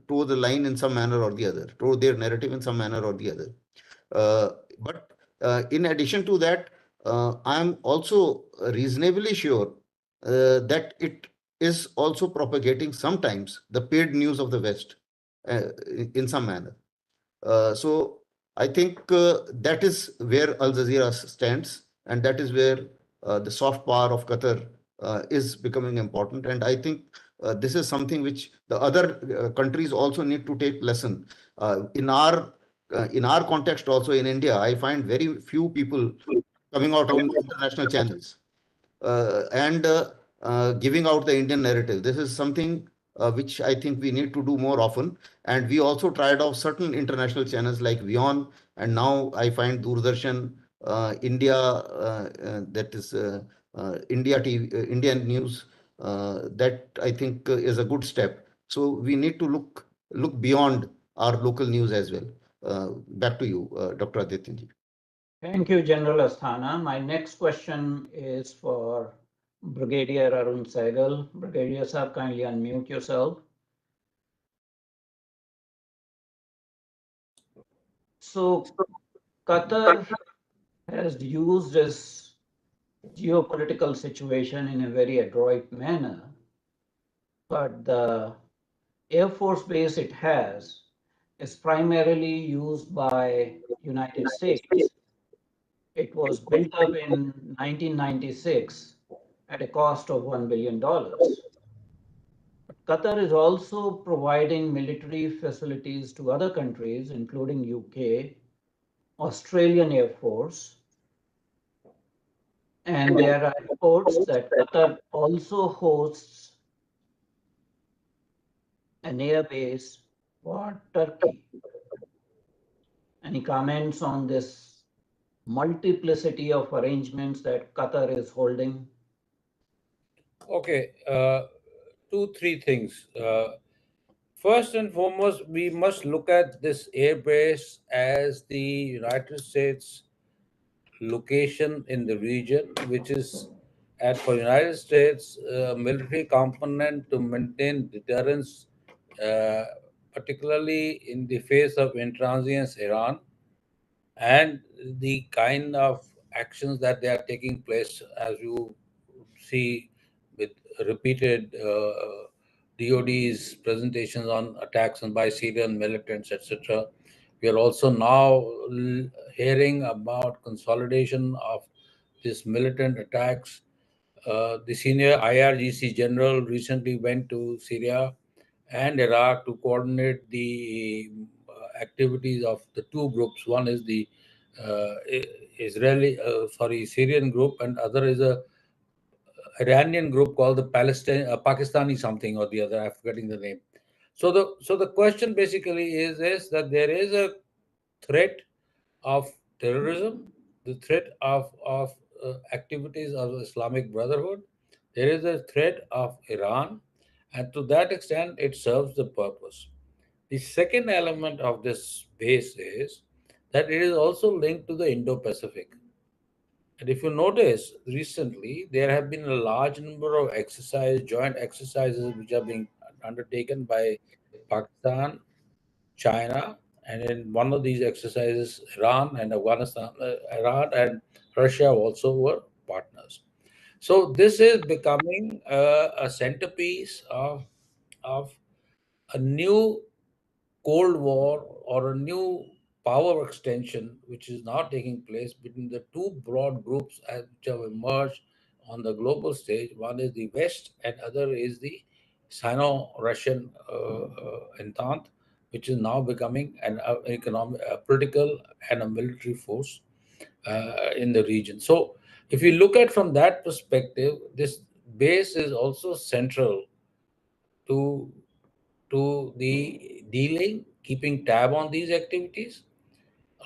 toe the line in some manner or the other, toe their narrative in some manner or the other. But in addition to that, I am also reasonably sure that it is also propagating sometimes the paid news of the West in some manner. So I think that is where Al Jazeera stands, and that is where the soft power of Qatar is becoming important. And I think this is something which the other countries also need to take lesson. In our context, also in India, I find very few people coming out on international channels and giving out the Indian narrative. This is something which I think we need to do more often. And we also tried out certain international channels like WION, and now I find Doordarshan, India, that is India TV, Indian News. That I think is a good step. So we need to look beyond our local news as well. Back to you, Dr. Adityanji. Thank you, General Asthana. My next question is for Brigadier Arun Sahgal. Brigadier Sir, kindly unmute yourself. So Qatar has used this geopolitical situation in a very adroit manner, but the Air Force base it has is primarily used by United States. It was built up in 1996 at a cost of $1 billion. Qatar is also providing military facilities to other countries, including UK, Australian Air Force, and there are reports that Qatar also hosts an air base for Turkey. Any comments on this multiplicity of arrangements that Qatar is holding? Okay, two, three things. First and foremost, we must look at this airbase as the United States location in the region, which is and for United States, military component to maintain deterrence, particularly in the face of intransigence Iran, and the kind of actions that they are taking place, as you see with repeated DOD's presentations on attacks on by Syrian militants, etc. We are also now hearing about consolidation of these militant attacks. The senior IRGC general recently went to Syria and Iraq to coordinate the activities of the two groups. One is the Syrian group, and other is a Iranian group called the Pakistani something or the other. I'm forgetting the name. So the question basically is that there is a threat of terrorism, the threat of activities of Islamic Brotherhood. There is a threat of Iran, and to that extent, it serves the purpose. The second element of this base is that it is also linked to the Indo-Pacific. And if you notice, recently there have been a large number of joint exercises which are being undertaken by Pakistan, China, and in one of these exercises, Iran and Russia also were partners. So this is becoming a centerpiece of a new Cold War or a new power extension which is now taking place between the two broad groups which have emerged on the global stage. One is the West and other is the Sino-Russian entente, which is now becoming an economic, political and a military force in the region. So if you look at from that perspective, this base is also central to the dealing, keeping tab on these activities,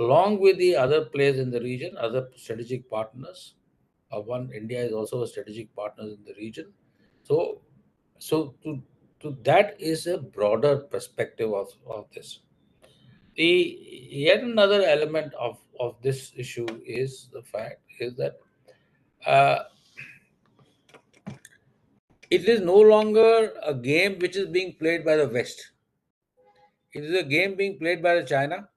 along with the other players in the region, other strategic partners. India is also a strategic partner in the region. So that is a broader perspective of this. Yet another element of this issue is the fact is that uh, it is no longer a game which is being played by the West. It is a game being played by the China.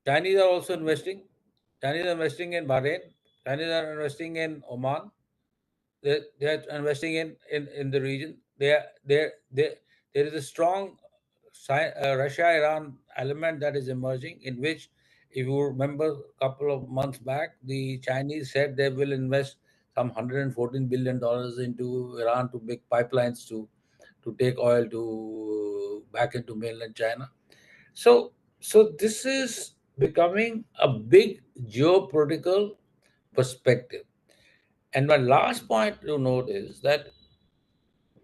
Chinese are also investing. Chinese are investing in Bahrain. Chinese are investing in Oman. They are investing in the region. There is a strong Russia-Iran element that is emerging, in which, if you remember, a couple of months back, the Chinese said they will invest some $114 billion into Iran to make pipelines to take oil to back into mainland China. So this is becoming a big geopolitical perspective. And my last point to note is that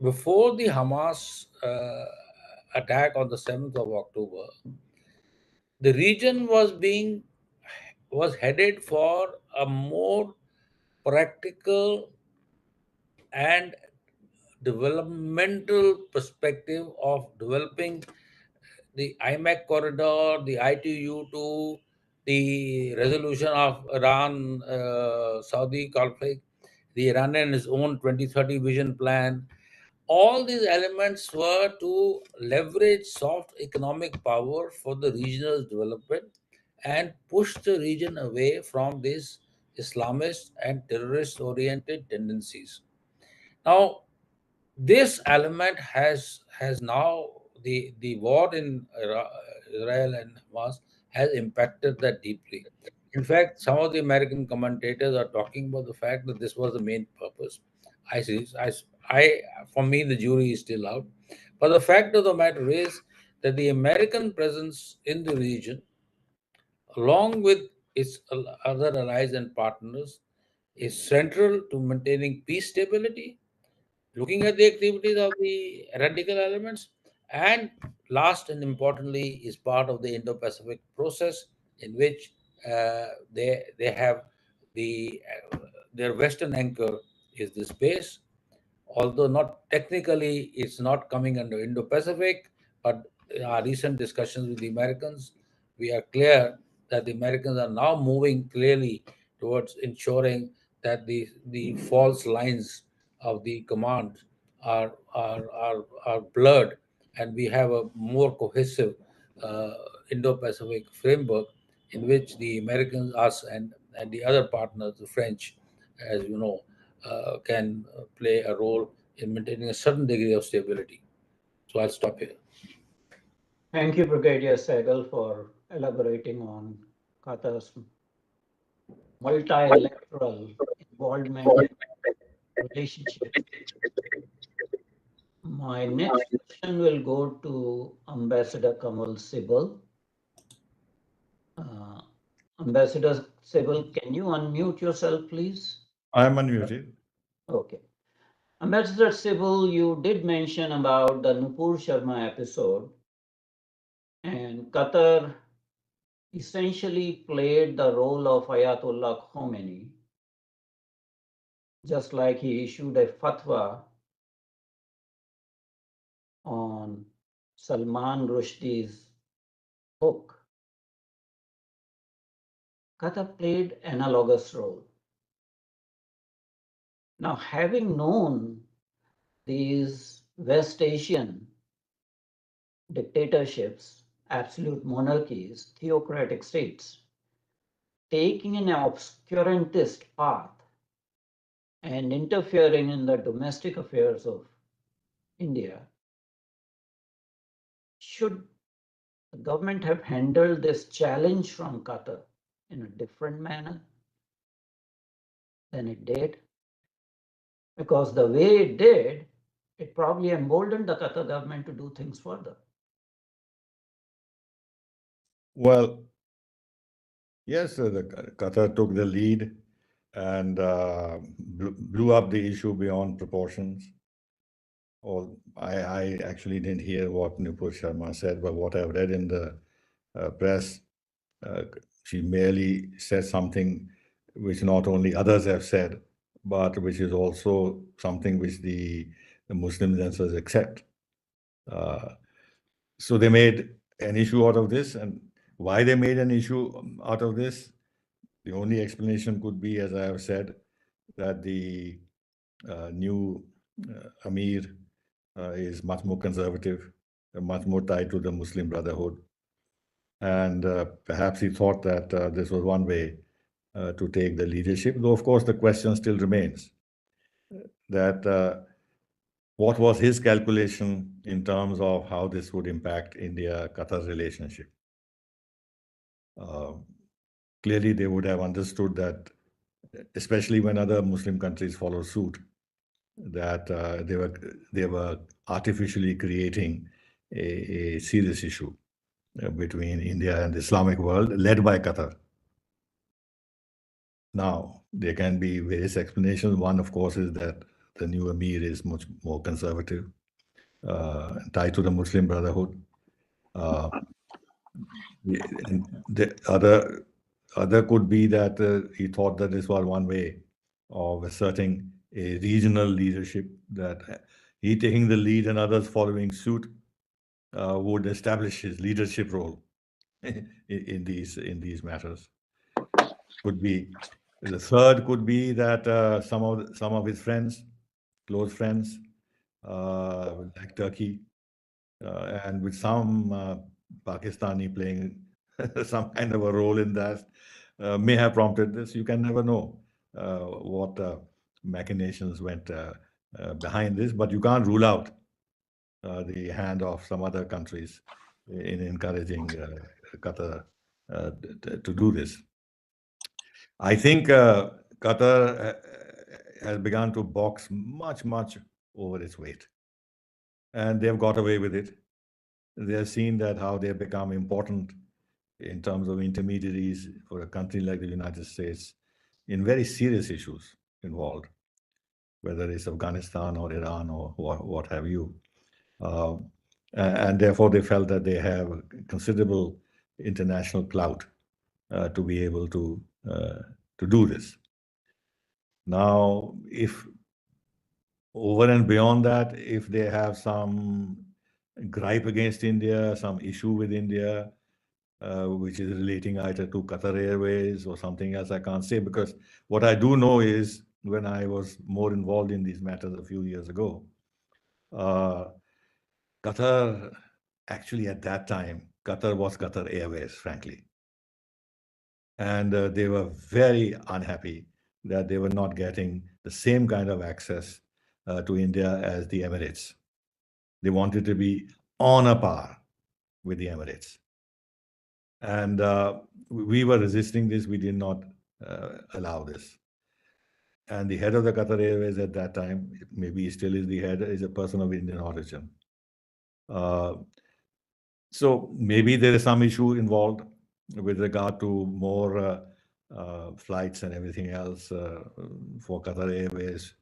before the Hamas attack on the 7th of October, the region was headed for a more practical and developmental perspective of developing the IMEC corridor, the ITU2, the resolution of Iran Saudi conflict, the Iranian's own 2030 vision plan. All these elements were to leverage soft economic power for the regional development and push the region away from these Islamist and terrorist oriented tendencies. Now, this element has now the war in Israel and Hamas has impacted that deeply. In fact, some of the American commentators are talking about the fact that this was the main purpose. I see. For me, the jury is still out. But the fact of the matter is that the American presence in the region, along with its other allies and partners, is central to maintaining peace stability, looking at the activities of the radical elements, and last and importantly is part of the Indo-Pacific process, in which they have their western anchor is the space, although not technically it's not coming under Indo-Pacific, but in our recent discussions with the Americans, we are clear that the Americans are now moving clearly towards ensuring that the false lines of the command are blurred, and we have a more cohesive Indo-Pacific framework in which the Americans, us, and the other partners, the French, as you know, can play a role in maintaining a certain degree of stability. So I'll stop here. Thank you, Brigadier Sahgal, for elaborating on Qatar's multilateral involvement in relationships. My next question will go to Ambassador Kanwal Sibal. Ambassador Sibal, can you unmute yourself, please? I'm unmuted. Okay. Ambassador Sibal, you did mention about the Nupur Sharma episode, and Qatar essentially played the role of Ayatollah Khomeini, just like he issued a fatwa on Salman Rushdie's book. Qatar played analogous role. Now, having known these West Asian dictatorships, absolute monarchies, theocratic states, taking an obscurantist path and interfering in the domestic affairs of India, should the government have handled this challenge from Qatar in a different manner than it did? Because the way it did, it probably emboldened the Qatar government to do things further. Well, yes, the Qatar took the lead and blew up the issue beyond proportions. Or I actually didn't hear what Nupur Sharma said, but what I've read in the press, she merely said something which not only others have said, but which is also something which the Muslims themselves accept. So they made an issue out of this, and why they made an issue out of this, the only explanation could be, as I have said, that the new Amir is much more conservative, much more tied to the Muslim Brotherhood. And perhaps he thought that this was one way to take the leadership, though of course the question still remains that what was his calculation in terms of how this would impact India-Qatar relationship. Clearly they would have understood that, especially when other Muslim countries follow suit, that they were artificially creating a serious issue between India and the Islamic world, led by Qatar. Now, there can be various explanations. One, of course, is that the new Amir is much more conservative, tied to the Muslim Brotherhood. The other could be that he thought that this was one way of asserting a regional leadership, that he taking the lead and others following suit would establish his leadership role in these matters. Could be the third could be that some of his friends, close friends, like Turkey, and with some Pakistani playing some kind of a role in that, may have prompted this. You can never know what machinations went behind this, but you can't rule out the hand of some other countries in encouraging Qatar to do this. I think Qatar has begun to box much over its weight, and they've got away with it. They have seen that how they have become important in terms of intermediaries for a country like the United States in very serious issues involved, whether it's Afghanistan or Iran or what have you. And therefore, they felt that they have considerable international clout to be able to do this. Now, if over and beyond that, if they have some gripe against India, some issue with India, which is relating either to Qatar Airways or something else. I can't say, because what I do know is when I was more involved in these matters a few years ago, Qatar, actually at that time, Qatar was Qatar Airways, frankly. And they were very unhappy that they were not getting the same kind of access to India as the Emirates. They wanted to be on a par with the Emirates. And we were resisting this. We did not allow this. And the head of the Qatar Airways at that time, maybe he still is the head, is a person of Indian origin. So maybe there is some issue involved with regard to more flights and everything else for Qatar Airways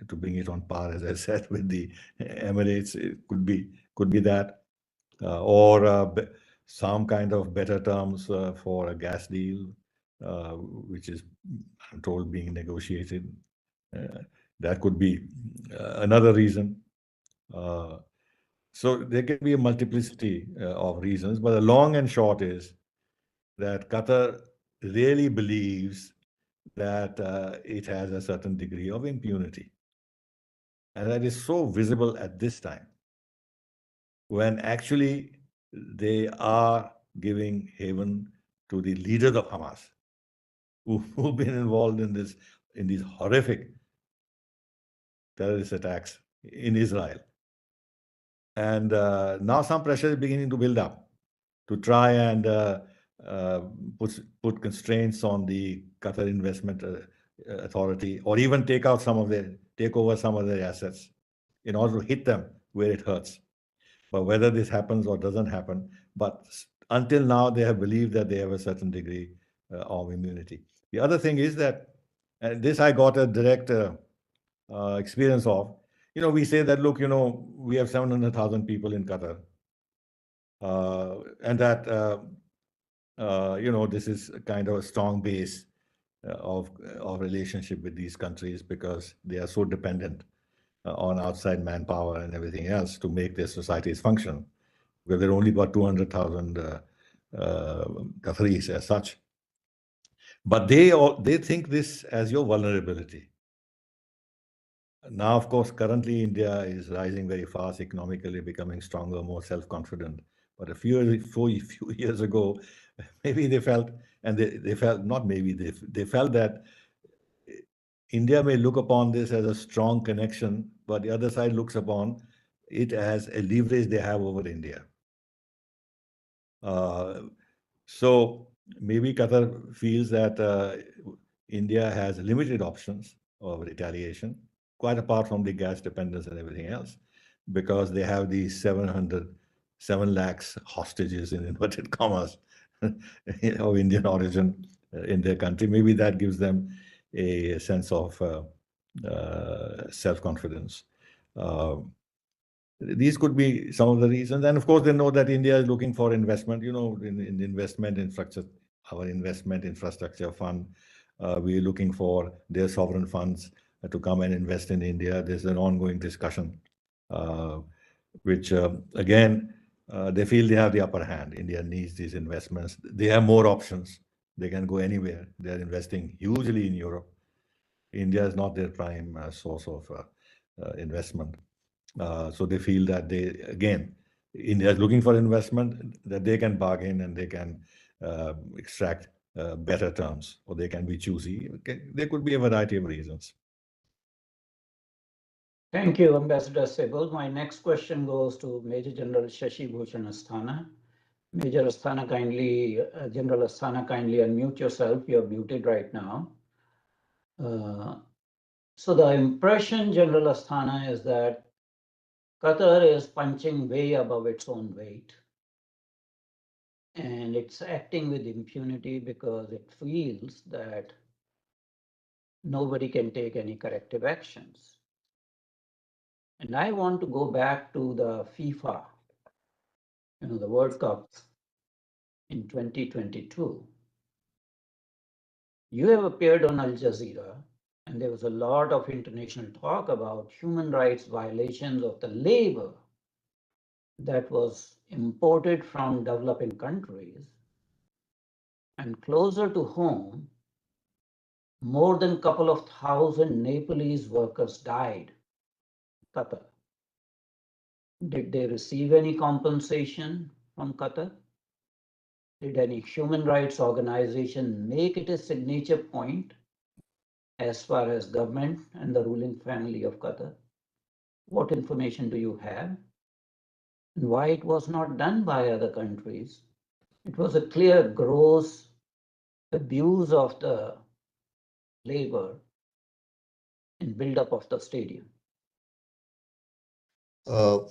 to bring it on par, as I said, with the Emirates. It could be that, or some kind of better terms for a gas deal, which is, I'm told, being negotiated. That could be another reason. So there can be a multiplicity of reasons, but the long and short is that Qatar really believes that it has a certain degree of impunity. And that is so visible at this time, when actually they are giving haven to the leaders of Hamas, who've been involved in these horrific terrorist attacks in Israel. And now some pressure is beginning to build up to try and put constraints on the Qatar Investment Authority, or even take over some of their assets in order to hit them where it hurts. But whether this happens or doesn't happen, but until now they have believed that they have a certain degree of immunity. The other thing is that, and this I got a direct experience of. We say that, look, we have 700,000 people in Qatar, and that this is kind of a strong base of relationship with these countries, because they are so dependent on outside manpower and everything else to make their societies function, because there are only about 200,000 Qataris as such. But they think this as your vulnerability. Now, of course, currently India is rising very fast economically, becoming stronger, more self-confident. But a few years ago, maybe they felt, and they felt, not maybe, they felt that India may look upon this as a strong connection, but the other side looks upon it as a leverage they have over India. So maybe Qatar feels that India has limited options of retaliation, quite apart from the gas dependence and everything else, because they have these 7 lakhs hostages, in inverted commas, of Indian origin in their country. Maybe that gives them a sense of self-confidence. These could be some of the reasons. And of course, they know that India is looking for investment, in investment infrastructure, our investment infrastructure fund. We're looking for their sovereign funds to come and invest in India. There's an ongoing discussion, which again, they feel they have the upper hand. India needs these investments. They have more options. They can go anywhere. They're investing hugely in Europe. India is not their prime source of investment. So they feel that India is looking for investment, that they can bargain and they can extract better terms, or they can be choosy. There could be a variety of reasons. Thank you, Ambassador Sibal. My next question goes to Major General Shashi Bhushan Asthana. General Asthana, kindly unmute yourself. You're muted right now. So the impression, General Asthana, is that Qatar is punching way above its own weight. And it's acting with impunity because it feels that nobody can take any corrective actions. And I want to go back to the FIFA, the World Cup in 2022. You have appeared on Al Jazeera, and there was a lot of international talk about human rights violations of the labor that was imported from developing countries And closer to home, more than a couple of thousand Nepalese workers died in Qatar. Did they receive any compensation from Qatar? Did any human rights organization make it a signature point as far as government and the ruling family of Qatar? What information do you have? And why it was not done by other countries? It was a clear, gross abuse of the labor in build-up of the stadium.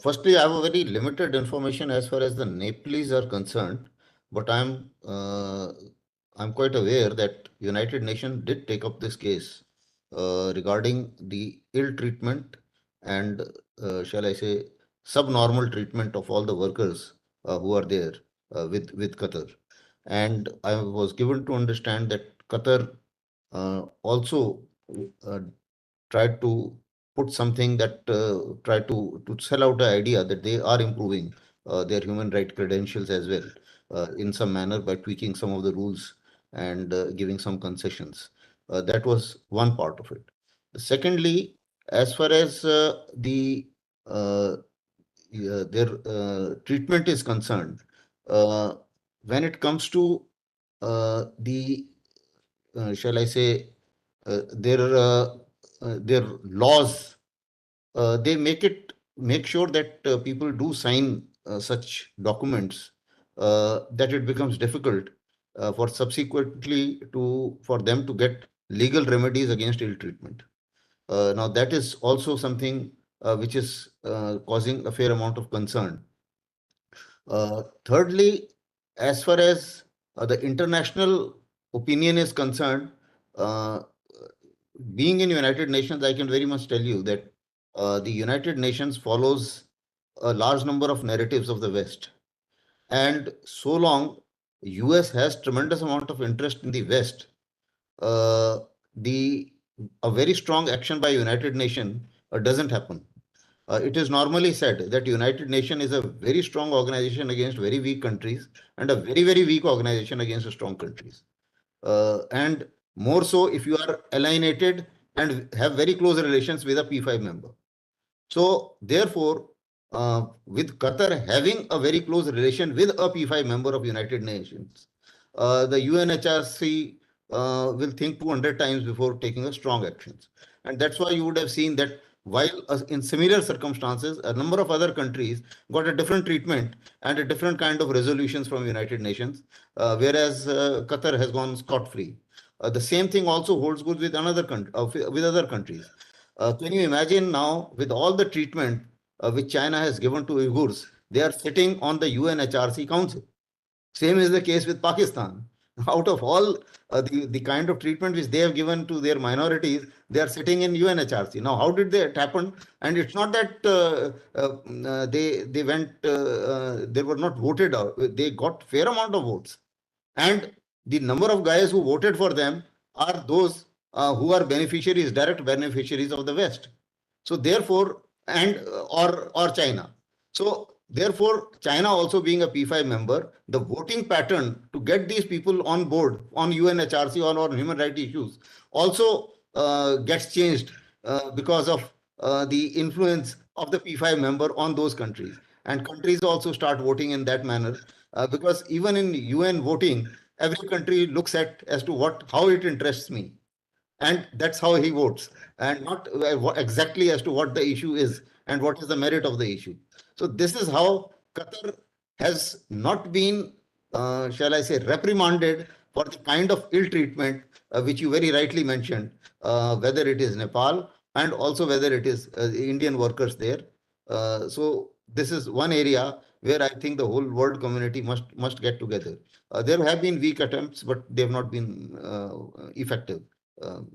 Firstly, I have a very limited information as far as the Nepalese are concerned, but I'm quite aware that United Nations did take up this case regarding the ill treatment and shall I say subnormal treatment of all the workers who are there with Qatar. And I was given to understand that Qatar also uh, tried to put something that tried to sell out the idea that they are improving their human right credentials as well in some manner by tweaking some of the rules and giving some concessions. That was one part of it. Secondly, as far as uh, their treatment is concerned, uh, when it comes to the shall I say their laws, they make sure that people do sign such documents that it becomes difficult for subsequently to for them to get legal remedies against ill treatment. Now that is also something which is causing a fair amount of concern. Thirdly, as far as the international opinion is concerned, uh, being in United Nations, I can very much tell you that the United Nations follows a large number of narratives of the West. And so long US has tremendous amount of interest in the West, uh, the a very strong action by United Nations doesn't happen. It is normally said that United Nations is a very strong organization against very weak countries and a very, very weak organization against strong countries. And more so if you are alienated and have very close relations with a P5 member. So therefore, with Qatar having a very close relation with a P5 member of United Nations, the UNHRC will think 200 times before taking a strong actions. And that's why you would have seen that while in similar circumstances, a number of other countries got a different treatment and a different kind of resolutions from United Nations, whereas Qatar has gone scot-free. The same thing also holds good with another country, with other countries. Can you imagine now with all the treatment which China has given to Uyghurs, they are sitting on the UNHRC Council. Same is the case with Pakistan. Out of all the kind of treatment which they have given to their minorities, they are sitting in UNHRC. Now, how did that happen? And it's not that they went, they were not voted out. They got fair amount of votes. And the number of guys who voted for them are those who are beneficiaries, direct beneficiaries of the West. So therefore, and or China. So therefore, China also being a P5 member, the voting pattern to get these people on board on UNHRC or on human rights issues also gets changed because of the influence of the P5 member on those countries. And countries also start voting in that manner because even in UN voting, every country looks at as to how it interests me, and that's how he votes, and not exactly as to what the issue is and what is the merit of the issue. So this is how Qatar has not been, shall I say, reprimanded for the kind of ill treatment which you very rightly mentioned, whether it is Nepal and also whether it is Indian workers there. So this is one area where I think the whole world community must get together. There have been weak attempts, but they have not been effective. Um,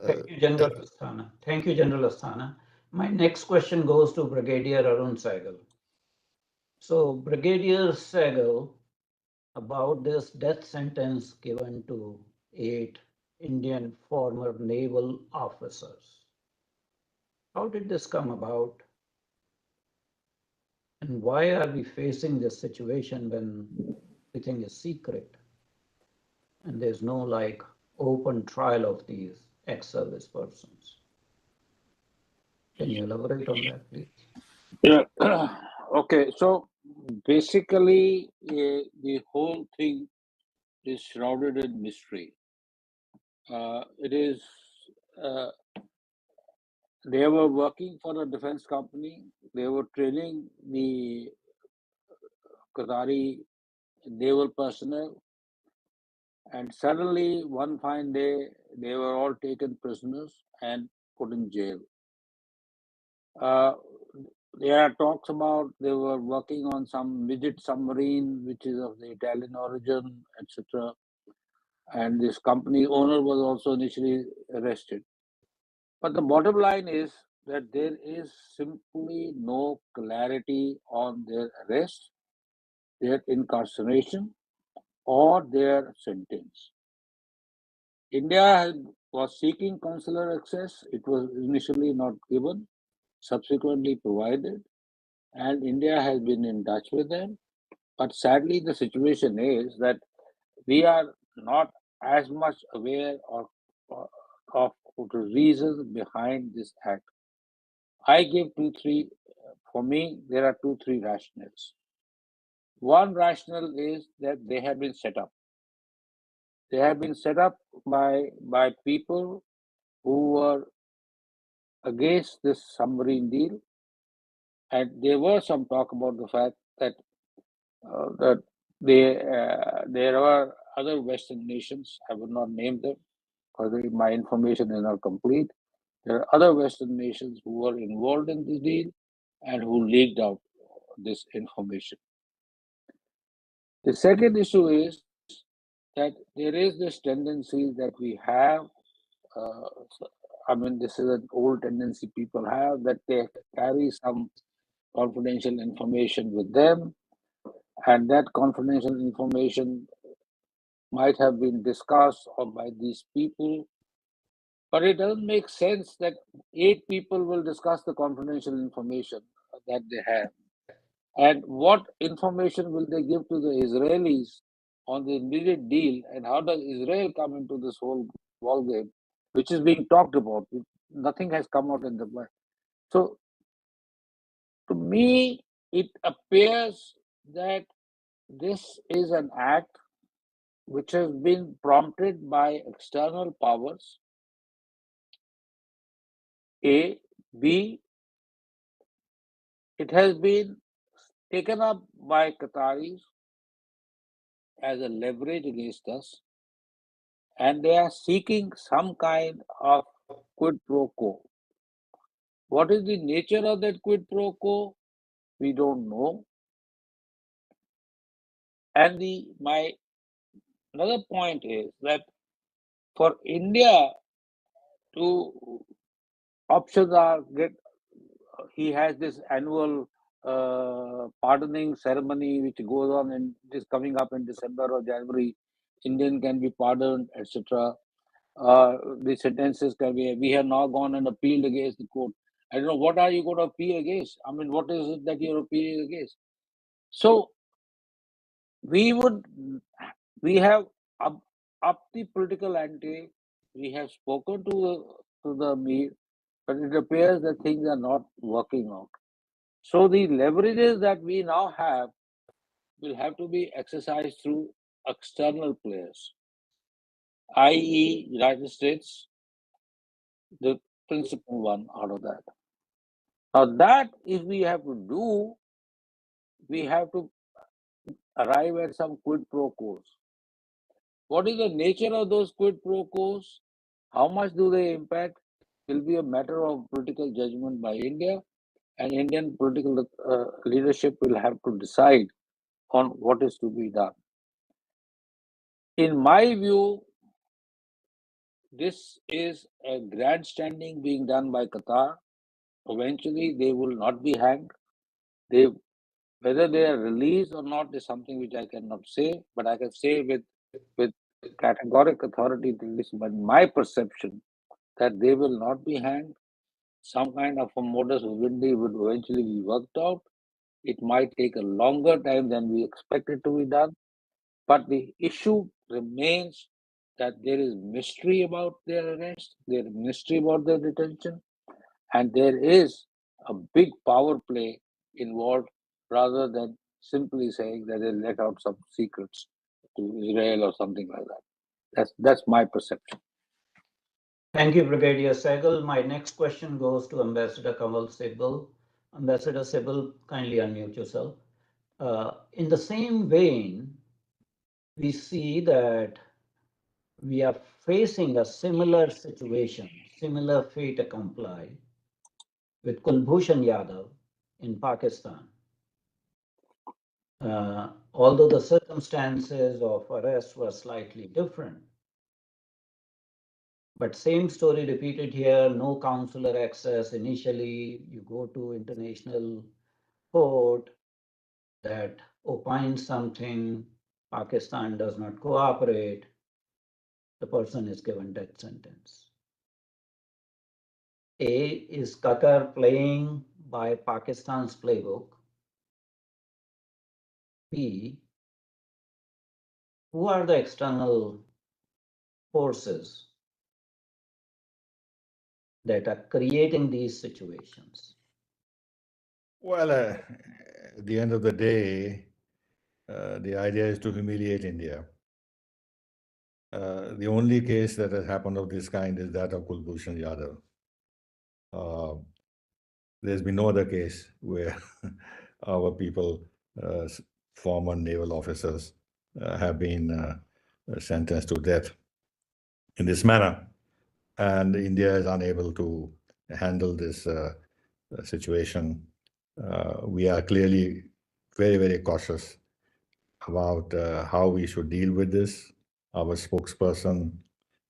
Thank you, General that, Asthana. Thank you, General Asthana. My next question goes to Brigadier Arun Sahgal. So, Brigadier Sahgal, about this death sentence given to 8 Indian former naval officers. How did this come about? And why are we facing this situation when everything is secret? and there's no like open trial of these ex-service persons. Can you elaborate on that, please? Yeah. Okay. So basically, the whole thing is shrouded in mystery. It is. They were working for a defense company. They were training the Qatari naval personnel, and suddenly one fine day they were all taken prisoners and put in jail. There are talks about they were working on some midget submarine which is of the Italian origin, etc. And this company owner was also initially arrested. But the bottom line is that there is simply no clarity on their arrest, their incarceration, or their sentence. India was seeking consular access. It was initially not given, subsequently provided, and India has been in touch with them. But sadly, the situation is that we are not as much aware of the reasons behind this act. I give for me, there are 2, 3 rationales. One rationale is that they have been set up. They have been set up by people who were against this submarine deal, and there was some talk about the fact that there are other Western nations. I will not name them because my information is not complete. There are other Western nations who were involved in this deal and who leaked out this information. The second issue is that there is this tendency that we have. This is an old tendency people have, that they carry some confidential information with them, and that confidential information might have been discussed or by these people, but it doesn't make sense that 8 people will discuss the confidential information that they have. And what information will they give to the Israelis on the immediate deal, and how does Israel come into this whole ballgame, which is being talked about? Nothing has come out in the plan. So, to me, it appears that this is an act which has been prompted by external powers. A. B. It has been taken up by Qataris as a leverage against us, and they are seeking some kind of quid pro quo. What is the nature of that quid pro quo? We don't know. And my another point is that for India to options are he has this annual pardoning ceremony which goes on and is coming up in December or January. Indian can be pardoned, etc. The sentences can be. We have now gone and appealed against the court. I don't know, what are you going to appeal against? What is it that you're appealing against? So we have up the political ante. We have spoken to the media, but it appears that things are not working out. So the leverages that we now have will have to be exercised through external players, i.e., United States, the principal one out of that. Now that if we have to do, we have to arrive at some quid pro quos. What is the nature of those quid pro quos? How much do they impact? Will be a matter of political judgment by India, and Indian political leadership will have to decide on what is to be done. In my view, this is a grandstanding being done by Qatar. Eventually, they will not be hanged. Whether they are released or not is something which I cannot say, but I can say with categoric authority, at least by my perception, that they will not be hanged. Some kind of a modus vivendi would eventually be worked out. It might take a longer time than we expect it to be done, but the issue remains that there is mystery about their arrest, there is mystery about their detention, and there is a big power play involved rather than simply saying that they let out some secrets to Israel or something like that. That's my perception. Thank you, Brigadier Sahgal. My next question goes to Ambassador Kanwal Sibal. Ambassador Sibal, kindly unmute yourself. In the same vein, we see that we are facing a similar situation, similar fate accompli with Kulbhushan Yadav in Pakistan. Although the circumstances of arrest were slightly different, but same story repeated here, no consular access. Initially, you go to international court that opines something, Pakistan does not cooperate, the person is given death sentence. A, is Qatar playing by Pakistan's playbook? B, who are the external forces that are creating these situations? Well, at the end of the day, the idea is to humiliate India. The only case that has happened of this kind is that of Kulbhushan Yadav. There's been no other case where our people, former naval officers, have been sentenced to death in this manner. And India is unable to handle this situation. We are clearly very, very cautious about how we should deal with this. Our spokesperson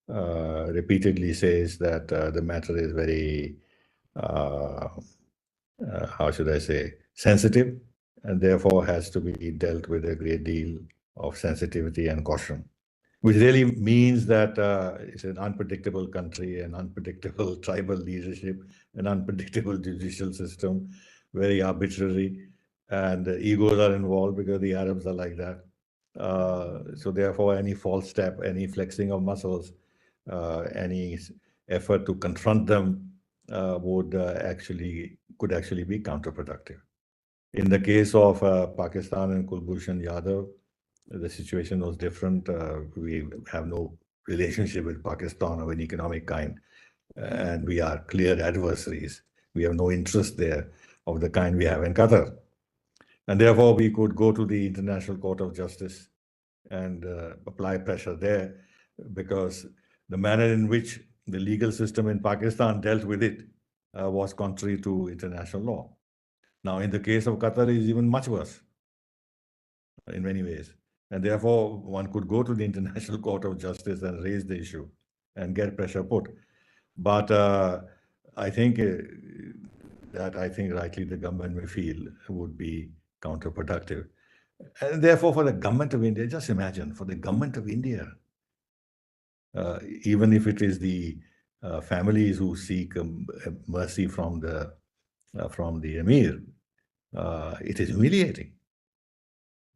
repeatedly says that the matter is very, how should I say, sensitive, and therefore has to be dealt with a great deal of sensitivity and caution, which really means that it's an unpredictable country, an unpredictable tribal leadership, an unpredictable judicial system, very arbitrary, and egos are involved because the Arabs are like that. So therefore, any false step, any flexing of muscles, any effort to confront them could actually be counterproductive. In the case of Pakistan and Kulbhushan Yadav, the situation was different. We have no relationship with Pakistan of an economic kind, and we are clear adversaries. We have no interest there of the kind we have in Qatar. And therefore, we could go to the International Court of Justice and apply pressure there, because the manner in which the legal system in Pakistan dealt with it was contrary to international law. Now, in the case of Qatar, it is even much worse in many ways. And therefore, one could go to the International Court of Justice and raise the issue and get pressure put. But I think rightly the government may feel would be counterproductive. And therefore, for the government of India, just imagine, for the government of India, even if it is the families who seek mercy from the emir, it is humiliating.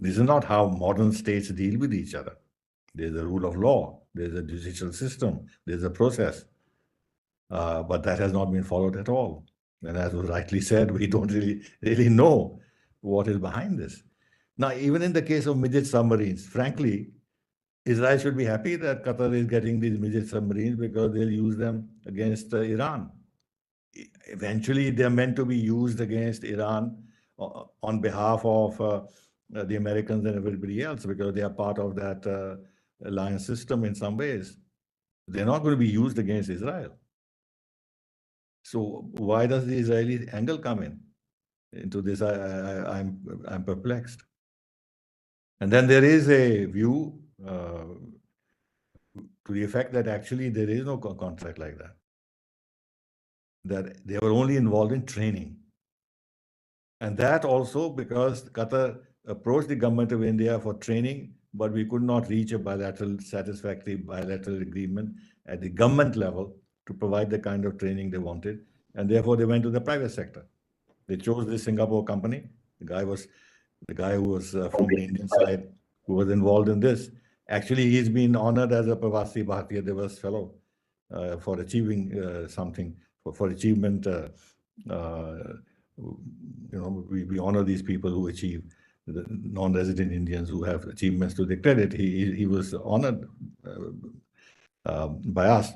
This is not how modern states deal with each other. There's a rule of law, there's a judicial system, there's a process. But that has not been followed at all. And as was rightly said, we don't really know what is behind this. Now, even in the case of midget submarines, frankly, Israel should be happy that Qatar is getting these midget submarines because they'll use them against Iran. Eventually, they're meant to be used against Iran on behalf of the Americans and everybody else, because they are part of that alliance system in some ways. They're not going to be used against Israel. So why does the Israeli angle come into this? I'm perplexed. And then there is a view to the effect that actually there is no contract like that. That they were only involved in training. And that also because Qatar approached the government of India for training, but we could not reach a satisfactory bilateral agreement at the government level to provide the kind of training they wanted. And therefore they went to the private sector. They chose this Singapore company. The guy who was from the Indian side, who was involved in this. Actually, he's been honored as a Pravasi Bharatiya Divas Fellow for achieving something, for achievement. We honor these people who achieve, the non-resident Indians who have achievements to their credit. He was honored by us,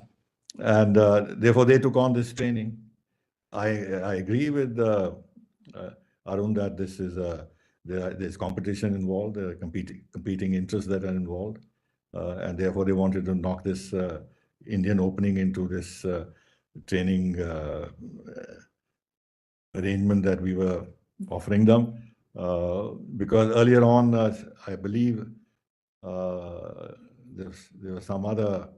and therefore they took on this training. I agree with Arun that this is there's competition involved, there are competing interests that are involved, and therefore they wanted to knock this Indian opening into this training arrangement that we were offering them, because earlier on, I believe there were some other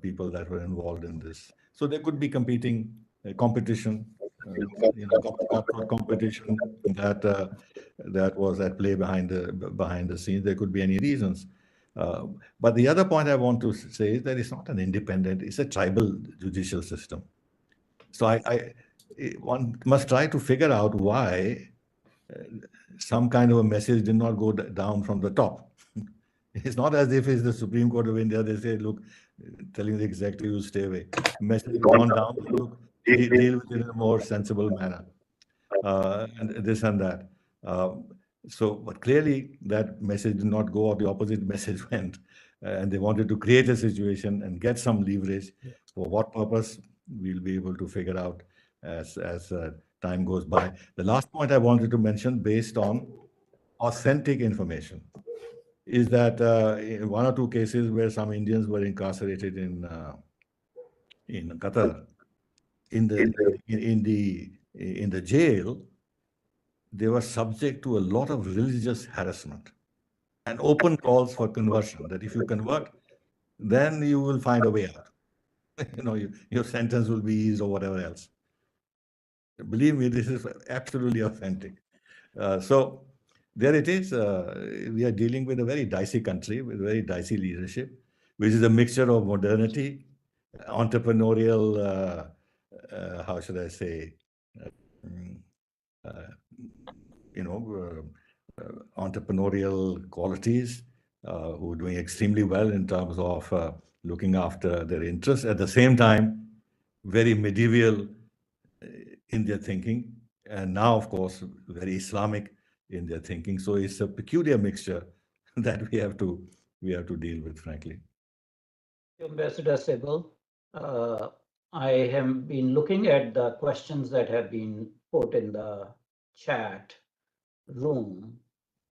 people that were involved in this. So there could be competition, corporate competition that was at play behind the scenes. There could be any reasons. But the other point I want to say is that it's not an independent, it's a tribal judicial system. So one must try to figure out why some kind of a message did not go down from the top. It's not as if it's the Supreme Court of India. They say, look, telling the executive to stay away. Message has gone down. Look, deal with it in a more sensible manner, and this and that. But clearly that message did not go, or the opposite message went, and they wanted to create a situation and get some leverage. For what purpose, we'll be able to figure out as time goes by. The last point I wanted to mention, based on authentic information, is that in one or two cases where some Indians were incarcerated in Qatar, in the jail, they were subject to a lot of religious harassment and open calls for conversion. That if you convert, then you will find a way out. Your sentence will be eased or whatever else. Believe me, this is absolutely authentic. So there it is. We are dealing with a very dicey country with very dicey leadership, which is a mixture of modernity, entrepreneurial, how should I say, entrepreneurial qualities, who are doing extremely well in terms of looking after their interests. At the same time, very medieval in their thinking, and now, of course, very Islamic in their thinking. So it's a peculiar mixture that we have to deal with, frankly. Ambassador Sibal, I have been looking at the questions that have been put in the chat room,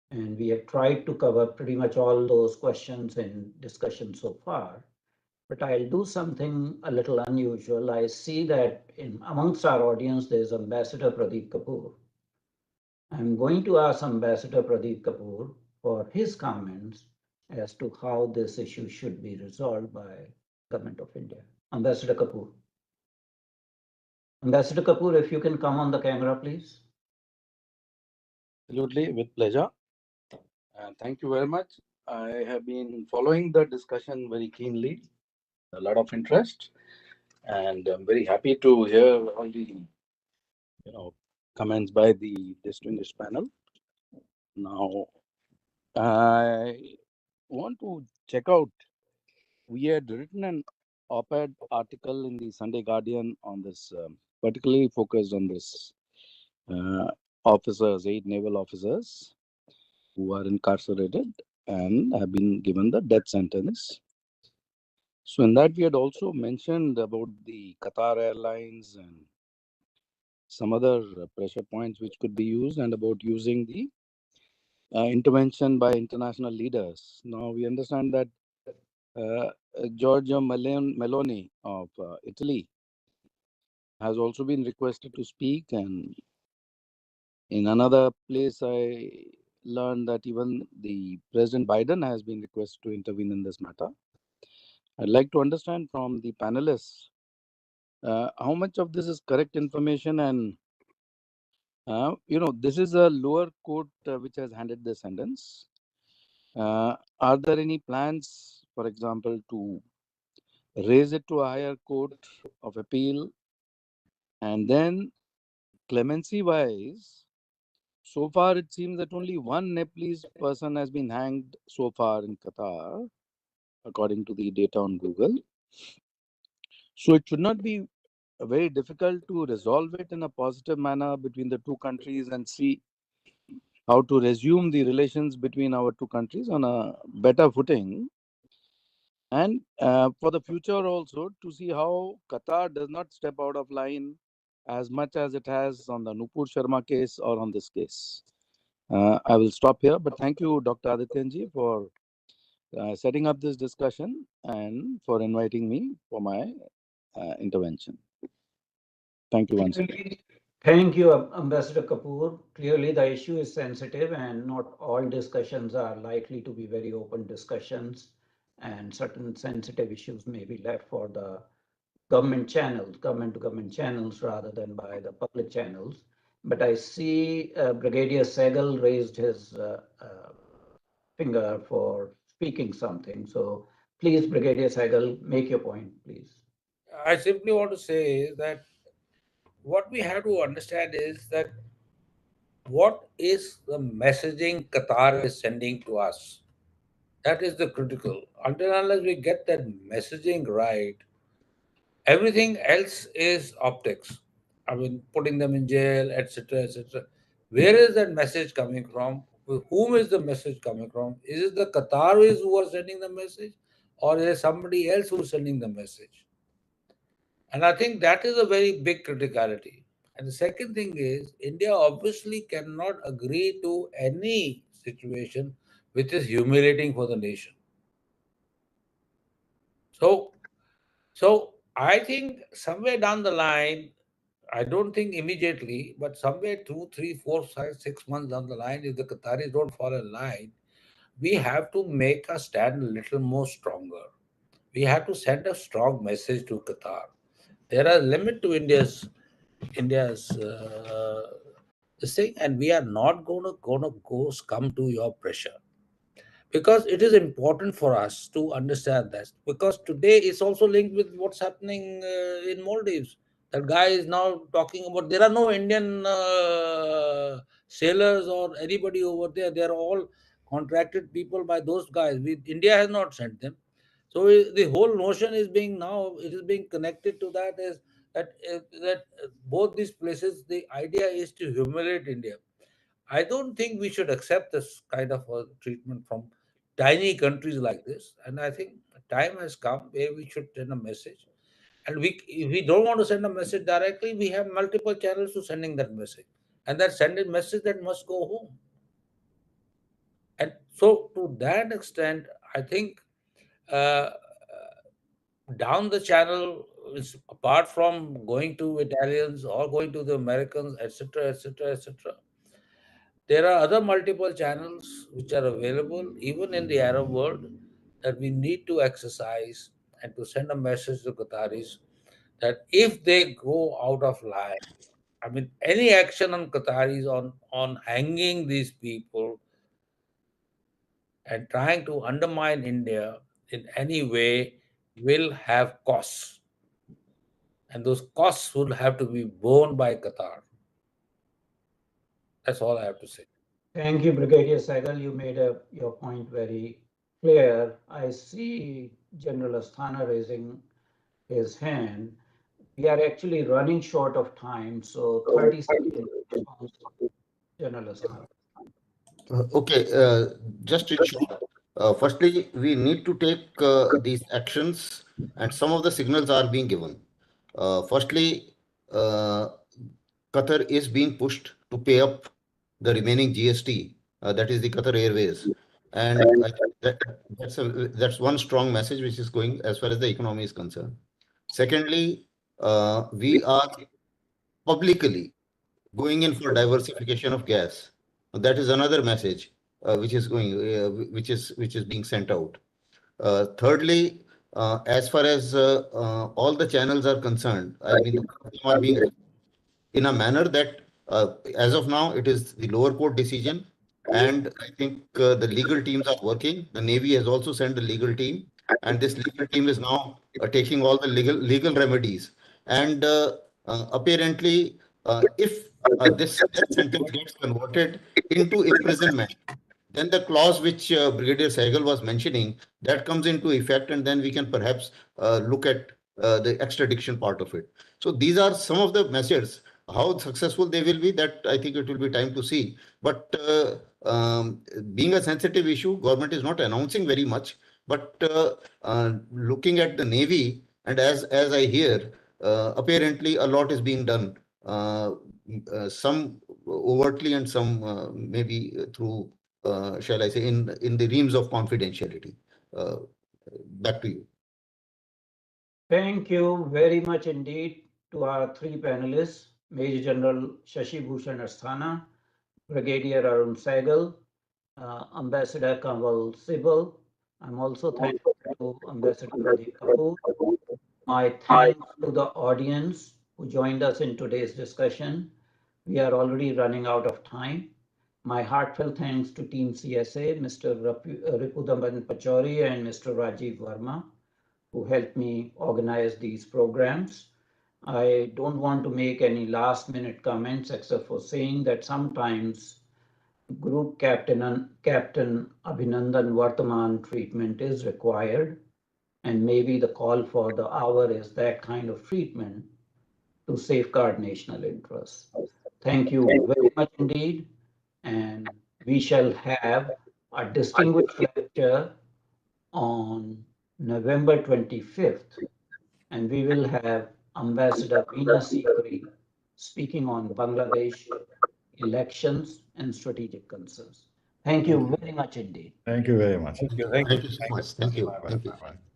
and we have tried to cover pretty much all those questions in discussion so far. But I'll do something a little unusual. I see that amongst our audience, there's Ambassador Pradeep Kapoor. I'm going to ask Ambassador Pradeep Kapoor for his comments as to how this issue should be resolved by Government of India. Ambassador Kapoor. Ambassador Kapoor, if you can come on the camera, please. Absolutely, with pleasure. Thank you very much. I have been following the discussion very keenly, a lot of interest, and I'm very happy to hear all the comments by the distinguished panel. Now, I want to check out. We had written an op-ed article in the Sunday Guardian on this, particularly focused on this officers, 8 naval officers who are incarcerated and have been given the death sentence. So in that, we had also mentioned about the Qatar Airlines and some other pressure points which could be used, and about using the intervention by international leaders. Now we understand that Giorgia Meloni of Italy has also been requested to speak, and in another place I learned that even the President Biden has been requested to intervene in this matter. I'd like to understand from the panelists how much of this is correct information, and this is a lower court which has handed the sentence. Are there any plans, for example, to raise it to a higher court of appeal, and then clemency wise, So far, it seems that only one Nepalese person has been hanged so far in Qatar, according to the data on Google. So it should not be very difficult to resolve it in a positive manner between the two countries and see how to resume the relations between our two countries on a better footing. And for the future also, to see how Qatar does not step out of line as much as it has on the Nupur Sharma case or on this case. I will stop here, but thank you, Dr. Adityanji, for setting up this discussion and for inviting me for my intervention. Thank you once again. Thank you, Ambassador Kapoor. Clearly, the issue is sensitive, and not all discussions are likely to be very open discussions, and certain sensitive issues may be left for the government channels, government to government channels, rather than by the public channels. But I see Brigadier Sahgal raised his finger for speaking something. So please, Brigadier Sahgal, make your point, please. I simply want to say that what we have to understand is that what is the messaging Qatar is sending to us? That is the critical. Until unless we get that messaging right, everything else is optics. I mean, putting them in jail, etc., etc. Where is that message coming from? With whom is the message coming from? Is it the Qataris who are sending the message, or is it somebody else who is sending the message? And I think that is a very big criticality. And the second thing is, India obviously cannot agree to any situation which is humiliating for the nation. So I think somewhere down the line, I don't think immediately, but somewhere 2, 3, 4, 5, 6 months down the line, if the Qataris don't fall in line, we have to make a stand a little more stronger. We have to send a strong message to Qatar. There are limit to India's this thing, and we are not gonna go succumb to your pressure, because it is important for us to understand that, because today it's also linked with what's happening in Maldives. That guy is now talking about there are no Indian sailors or anybody over there. They are all contracted people by those guys. India has not sent them. So the whole notion is being now it is being connected to that is that both these places, the idea is to humiliate India. I don't think we should accept this kind of a treatment from tiny countries like this. And I think time has come where we should send a message. And if we don't want to send a message directly, we have multiple channels to sending that message. And that sending message that must go home. And so to that extent, I think down the channel, apart from going to Italians or going to the Americans, etc., etc., etc., there are other multiple channels which are available even in the Arab world that we need to exercise and to send a message to Qataris that if they go out of line, I mean, any action on Qataris on hanging these people and trying to undermine India in any way will have costs. And those costs will have to be borne by Qatar. That's all I have to say. Thank you, Brigadier Sahgal. You made your point very clear. I see General Asthana raising his hand. We are actually running short of time, so 30 seconds response, General Asthana. Okay, just in short, firstly, we need to take these actions, and some of the signals are being given. Firstly, Qatar is being pushed to pay up the remaining GST, that is the Qatar Airways, and I think that's one strong message which is going as far as the economy is concerned. Secondly, we are publicly going in for diversification of gas. That is another message which is going, which is being sent out. Thirdly, as far as all the channels are concerned, I mean, them are being in a manner that, as of now, it is the lower court decision, and I think the legal teams are working. The Navy has also sent a legal team, and this legal team is now taking all the legal remedies. And apparently, if this death sentence gets converted into imprisonment, then the clause which Brigadier Sahgal was mentioning, that comes into effect, and then we can perhaps look at the extradition part of it. So these are some of the measures. How successful they will be, that I think it will be time to see. But being a sensitive issue, government is not announcing very much. But looking at the Navy, and as I hear, apparently a lot is being done. Some overtly and some maybe through shall I say, in the realms of confidentiality. Back to you. Thank you very much indeed to our three panelists, Major General Shashi Bhushan Asthana, Brigadier Arun Sahgal, Ambassador Kanwal Sibal. I'm also thankful to Ambassador Pradeep Kapoor. My thanks to the audience who joined us in today's discussion. We are already running out of time. My heartfelt thanks to Team CSA, Mr. Ripudaman Pachori and Mr. Rajiv Verma, who helped me organize these programs. I don't want to make any last minute comments except for saying that sometimes Group Captain Abhinandan Vartaman treatment is required, and maybe the call for the hour is that kind of treatment to safeguard national interests. Thank you very much indeed, and we shall have a distinguished lecture on November 25th, and we will have Ambassador Veena Sikri speaking on Bangladesh elections and strategic concerns. Thank you very much indeed. Thank you very much. Thank you. Thank you. Thank you so much. Thank you. Thank you. Bye-bye.